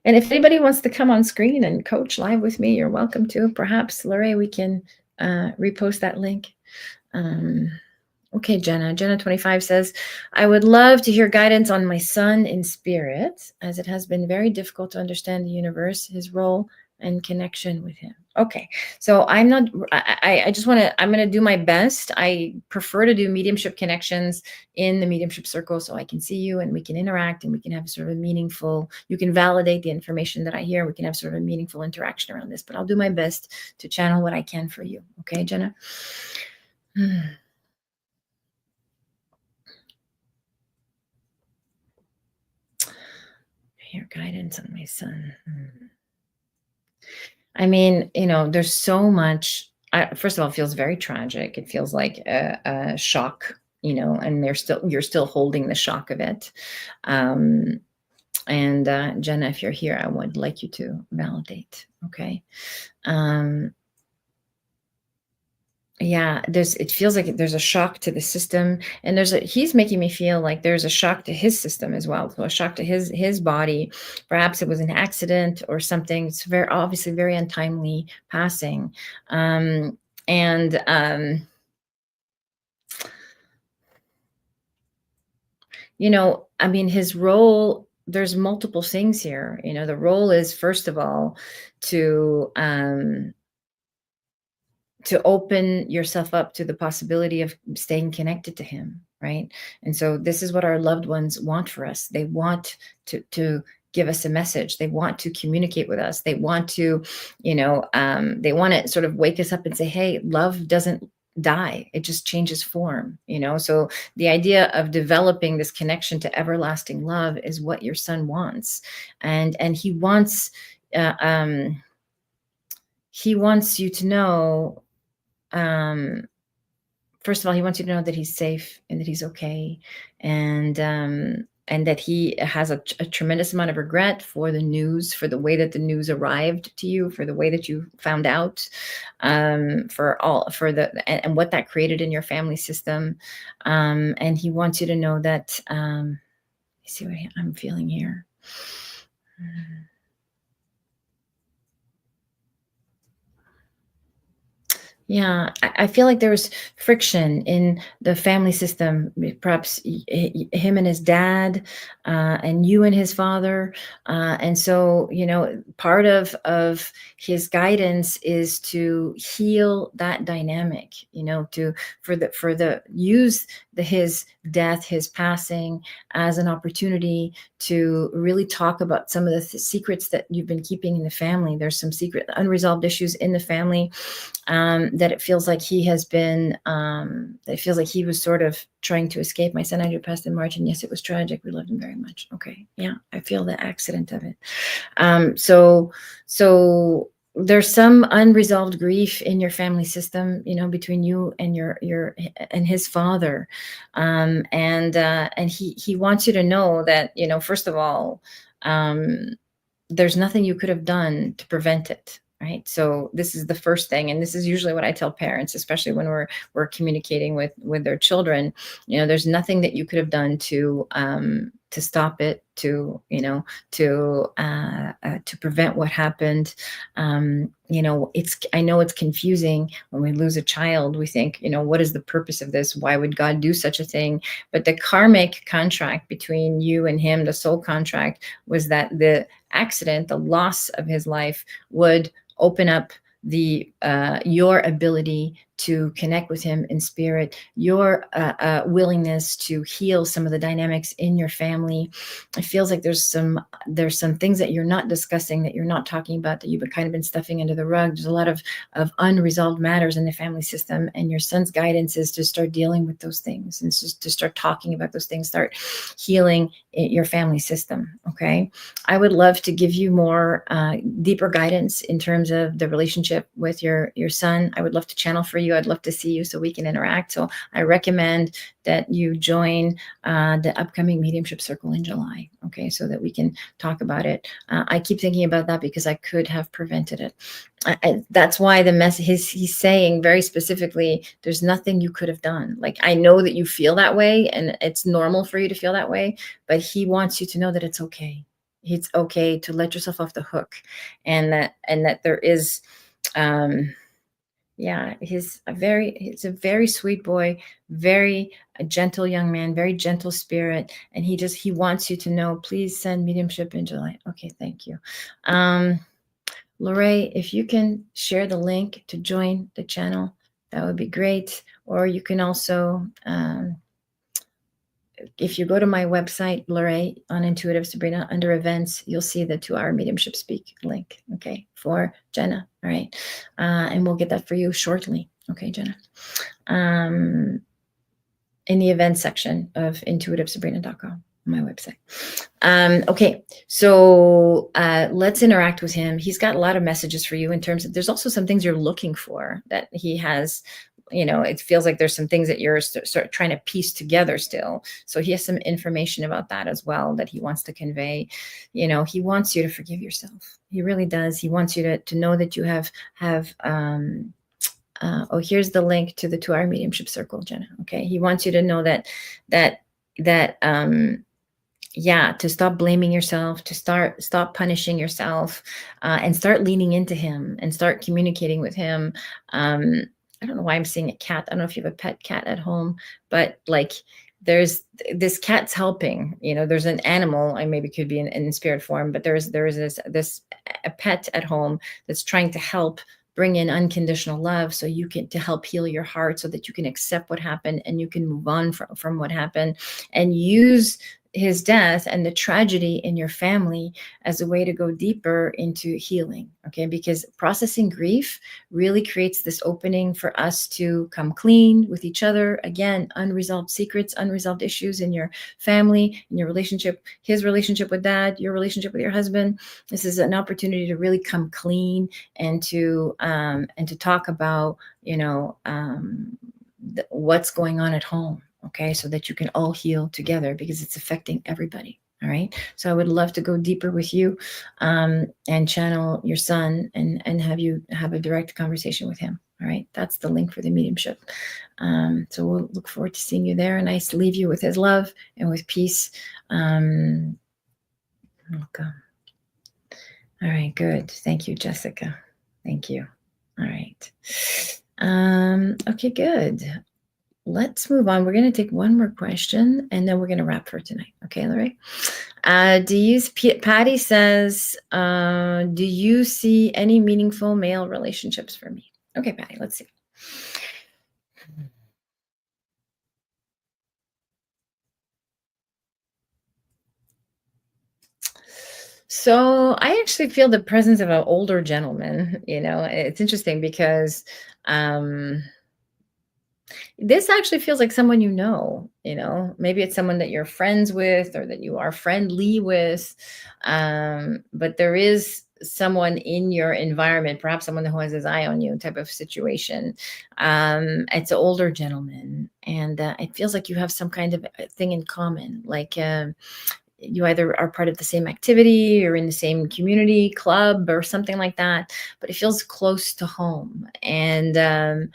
And if anybody wants to come on screen and coach live with me, you're welcome to. Perhaps, Lorraine, we can repost that link. Okay, Jenna 25 says, I would love to hear guidance on my son in spirit, as it has been very difficult to understand the universe, his role, and connection with him. Okay, so I'm not, I just want to, I'm going to do my best. I prefer to do mediumship connections in the mediumship circle so I can see you and we can interact and we can have sort of a meaningful, you can validate the information that I hear. We can have sort of a meaningful interaction around this, but I'll do my best to channel what I can for you. Okay, Jenna? Your guidance on my son. I mean, there's so much. First of all, it feels very tragic. It feels like a shock, and you're still holding the shock of it. And Jenna, if you're here, I would like you to validate. Okay. Yeah, it feels like there's a shock to the system, and he's making me feel like there's a shock to his system as well. So a shock to his body. Perhaps it was an accident or something. It's very obviously very untimely passing. And I mean, his role, there's multiple things here. The role is, first of all, to open yourself up to the possibility of staying connected to him, right? And so this is what our loved ones want for us. They want to give us a message. They want to communicate with us. They want to, they want to sort of wake us up and say, hey, love doesn't die. It just changes form, So the idea of developing this connection to everlasting love is what your son wants. And he wants you to know, first of all, he wants you to know that he's safe and that he's okay, and that he has a tremendous amount of regret for the news, for the way that the news arrived to you, for the way that you found out, and what that created in your family system, and he wants you to know that. See what I'm feeling here. Yeah, I feel like there was friction in the family system, perhaps him and his dad, and you and his father. And so, part of his guidance is to heal that dynamic, use his death, his passing as an opportunity to really talk about some of the secrets that you've been keeping in the family. There's some secret unresolved issues in the family, that it feels like he has been, it feels like he was sort of trying to escape. My son Andrew passed in March, and yes, it was tragic. We loved him very much. Okay. Yeah. I feel the accident of it. So there's some unresolved grief in your family system, between you and and his father. And he wants you to know that, first of all, there's nothing you could have done to prevent it. right? So this is the first thing, and this is usually what I tell parents, especially when we're communicating with their children. There's nothing that you could have done to stop it, to prevent what happened. I know it's confusing when we lose a child. We think, what is the purpose of this? Why would God do such a thing? But the karmic contract between you and him, the soul contract, was that the accident, the loss of his life, would open up your ability to connect with him in spirit, your willingness to heal some of the dynamics in your family. It feels like there's some things that you're not discussing, that you're not talking about, that you've kind of been stuffing under the rug. There's a lot of unresolved matters in the family system, and your son's guidance is to start dealing with those things, and just to start talking about those things, start healing your family system. Okay, I would love to give you more deeper guidance in terms of the relationship with your son. I would love to channel for you. I'd love to see you so we can interact. So I recommend that you join the upcoming mediumship circle in July. Okay, so that we can talk about it. I keep thinking about that because I could have prevented it. That's why the message he's saying very specifically, there's nothing you could have done. Like, I know that you feel that way, and it's normal for you to feel that way, but he wants you to know that it's okay. It's okay to let yourself off the hook, and that there is, he's a very sweet boy, very gentle young man, very gentle spirit, and he wants you to know, please send mediumship in July. Okay, thank you. Lorraine, if you can share the link to join the channel, that would be great. Or you can also, if you go to my website, Lorraine, on Intuitive Sabrina, under events, you'll see the 2-hour mediumship speak link, okay, for Jenna. All right. And we'll get that for you shortly. Okay, Jenna. In the events section of intuitivesabrina.com, my website. Okay, so let's interact with him. He's got a lot of messages for you in terms of, there's also some things you're looking for that he has. It feels like there's some things that you're sort of trying to piece together still. So he has some information about that as well that he wants to convey. He wants you to forgive yourself. He really does. He wants you to know that you have here's the link to the 2-hour mediumship circle, Jenna. Okay. He wants you to know that to stop blaming yourself, to stop punishing yourself, and start leaning into him and start communicating with him. I don't know why I'm seeing a cat. I don't know if you have a pet cat at home, but like, there's this cat's helping. There's an animal, I maybe could be in spirit form, but there is this a pet at home that's trying to help bring in unconditional love, so you can, to help heal your heart, so that you can accept what happened and you can move on from what happened, and use his death and the tragedy in your family as a way to go deeper into healing. Okay, because processing grief really creates this opening for us to come clean with each other. Again, unresolved secrets, unresolved issues in your family, in your relationship, his relationship with dad, your relationship with your husband. This is an opportunity to really come clean and to talk about what's going on at home. Okay, so that you can all heal together, because it's affecting everybody. All right, so I would love to go deeper with you and channel your son and have you have a direct conversation with him. All right, that's the link for the mediumship. So we'll look forward to seeing you there, and I leave you with his love and with peace. Welcome. All right, good. Thank you, Jessica. Thank you. All right. Okay, good. Let's move on. We're going to take one more question, and then we're going to wrap for tonight. Okay, Lorraine? Patty says, do you see any meaningful male relationships for me? Okay, Patty, let's see. So I actually feel the presence of an older gentleman. It's interesting because this actually feels like someone maybe it's someone that you're friends with or that you are friendly with. But there is someone in your environment, perhaps someone who has his eye on you type of situation. It's an older gentleman, and it feels like you have some kind of thing in common. Like you either are part of the same activity or in the same community club or something like that, but it feels close to home. And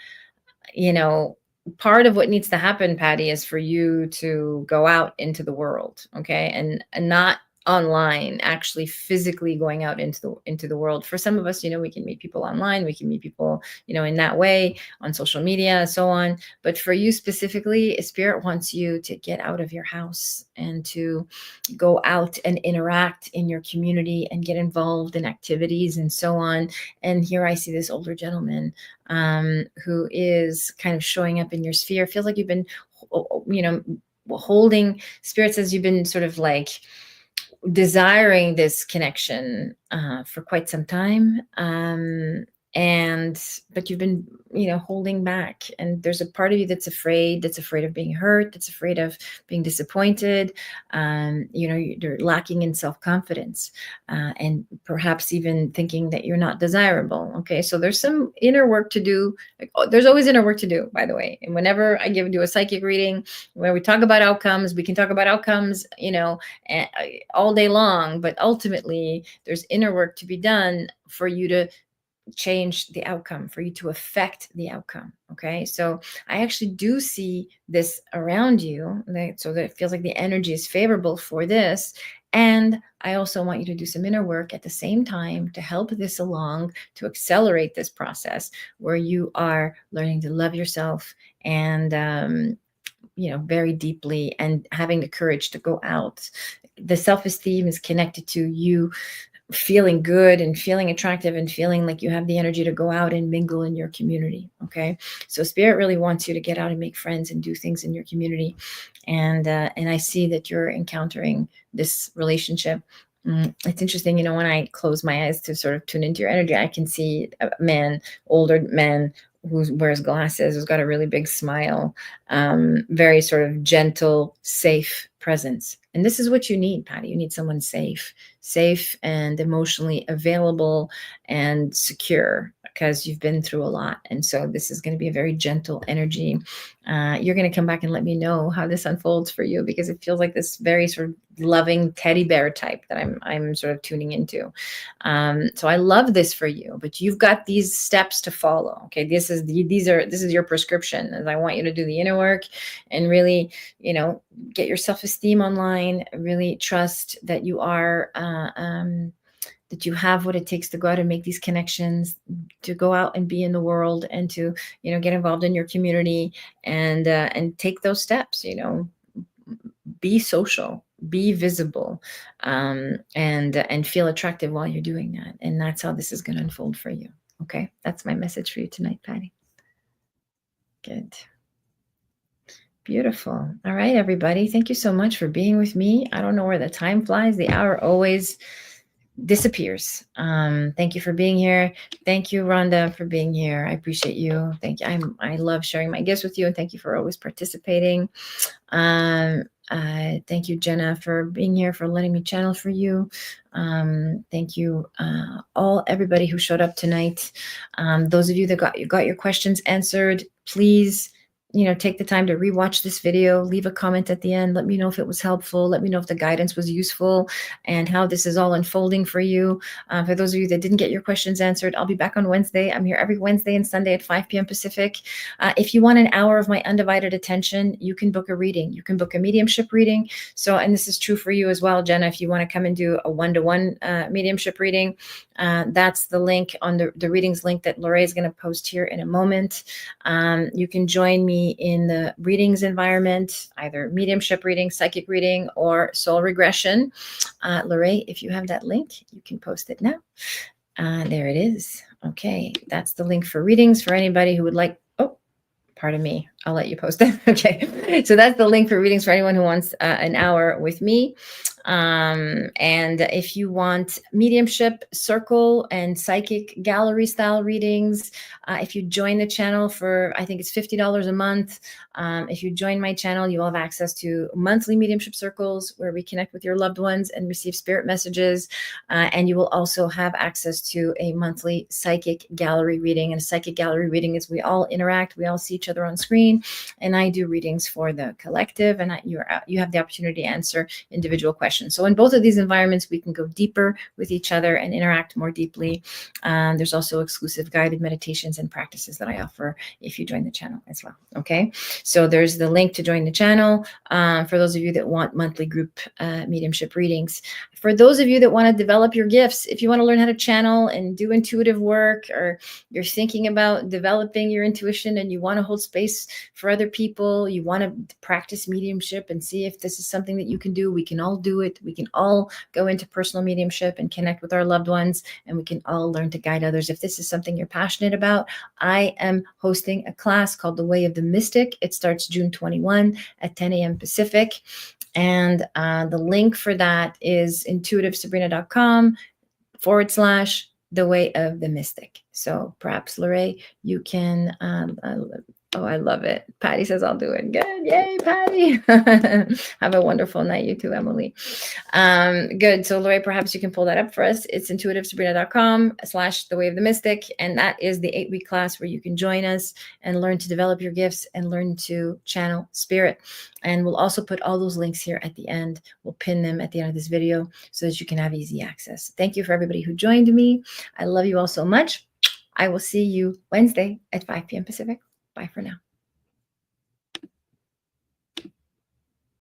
you know, part of what needs to happen, Patty, is for you to go out into the world, okay, and not online, actually physically going out into the world. For some of us, we can meet people online, we can meet people, in that way on social media, so on. But for you specifically, Spirit wants you to get out of your house and to go out and interact in your community and get involved in activities and so on. And here I see this older gentleman who is kind of showing up in your sphere. It feels like you've been, holding, Spirit says you've been sort of like desiring this connection for quite some time. But you've been, holding back, and there's a part of you that's afraid of being hurt, that's afraid of being disappointed. You're lacking in self-confidence, and perhaps even thinking that you're not desirable. Okay, so there's some inner work to do. There's always inner work to do, by the way. And whenever I do a psychic reading where we talk about outcomes, we can talk about outcomes, all day long, but ultimately there's inner work to be done for you to change the outcome, for you to affect the outcome. Okay, so I actually do see this around you, so that it feels like the energy is favorable for this. And I also want you to do some inner work at the same time to help this along, to accelerate this process where you are learning to love yourself and very deeply, and having the courage to go out. The self-esteem is connected to you feeling good and feeling attractive and feeling like you have the energy to go out and mingle in your community. Okay, so Spirit really wants you to get out and make friends and do things in your community. And I see that you're encountering this relationship. It's interesting, when I close my eyes to sort of tune into your energy, I can see a man, older man, who wears glasses, who's got a really big smile, very sort of gentle, safe presence. And this is what you need, Patty. You need someone safe and emotionally available and secure, because you've been through a lot. And so this is going to be a very gentle energy. You're going to come back and let me know how this unfolds for you, because it feels like this very sort of loving teddy bear type that I'm sort of tuning into. So I love this for you, but you've got these steps to follow. Okay, this is your prescription. As I want you to do the inner work and really, get your self-esteem online. Really trust that you are. That you have what it takes to go out and make these connections, to go out and be in the world, and to get involved in your community, and take those steps. Be social, be visible, and feel attractive while you're doing that. And that's how this is going to unfold for you. Okay, that's my message for you tonight, Patty. Good. Beautiful. All right, everybody. Thank you so much for being with me. I don't know where the time flies. The hour always disappears. Thank you for being here. Thank you, Rhonda, for being here. I appreciate you. Thank you. I love sharing my gifts with you, and thank you for always participating. Thank you, Jenna, for being here, for letting me channel for you. Thank you, everybody who showed up tonight. Those of you that got your questions answered, please, take the time to rewatch this video, leave a comment at the end. Let me know if it was helpful. Let me know if the guidance was useful and how this is all unfolding for you. For those of you that didn't get your questions answered, I'll be back on Wednesday. I'm here every Wednesday and Sunday at 5 p.m. Pacific. If you want an hour of my undivided attention, you can book a reading. You can book a mediumship reading. So, and this is true for you as well, Jenna, if you want to come and do a one-to-one mediumship reading, that's the link on the readings link that Lorraine is going to post here in a moment. You can join me in the readings environment, either mediumship reading, psychic reading, or soul regression. Lorraine, if you have that link, you can post it now. There it is. Okay, that's the link for readings for anybody who would like. Oh, pardon me. I'll let you post it. Okay, so that's the link for readings for anyone who wants an hour with me. And if you want mediumship, circle, and psychic gallery style readings, if you join the channel for, I think it's $50 a month. If you join my channel, you will have access to monthly mediumship circles where we connect with your loved ones and receive spirit messages. And you will also have access to a monthly psychic gallery reading. And a psychic gallery reading is we all interact, we all see each other on screen, and I do readings for the collective, and you have the opportunity to answer individual questions session. So in both of these environments, we can go deeper with each other and interact more deeply. There's also exclusive guided meditations and practices that I offer if you join the channel as well. Okay, so there's the link to join the channel for those of you that want monthly group mediumship readings. For those of you that want to develop your gifts, if you want to learn how to channel and do intuitive work, or you're thinking about developing your intuition and you want to hold space for other people, you want to practice mediumship and see if this is something that you can do, we can all do it. We can all go into personal mediumship and connect with our loved ones, and we can all learn to guide others. If this is something you're passionate about, I am hosting a class called The Way of the Mystic. It starts June 21 at 10 a.m. Pacific. And the link for that is intuitivesabrina.com /The Way of the Mystic. So perhaps, Lorraine, you can, oh, I love it. Patty says I'll do it. Good. Yay, Patty. Have a wonderful night. You too, Emily. Good. So Lorraine, perhaps you can pull that up for us. It's intuitivesabrina.com /The Way of the Mystic. And that is the 8-week class where you can join us and learn to develop your gifts and learn to channel spirit. And we'll also put all those links here at the end. We'll pin them at the end of this video so that you can have easy access. Thank you for everybody who joined me. I love you all so much. I will see you Wednesday at 5 p.m. Pacific. Bye for now.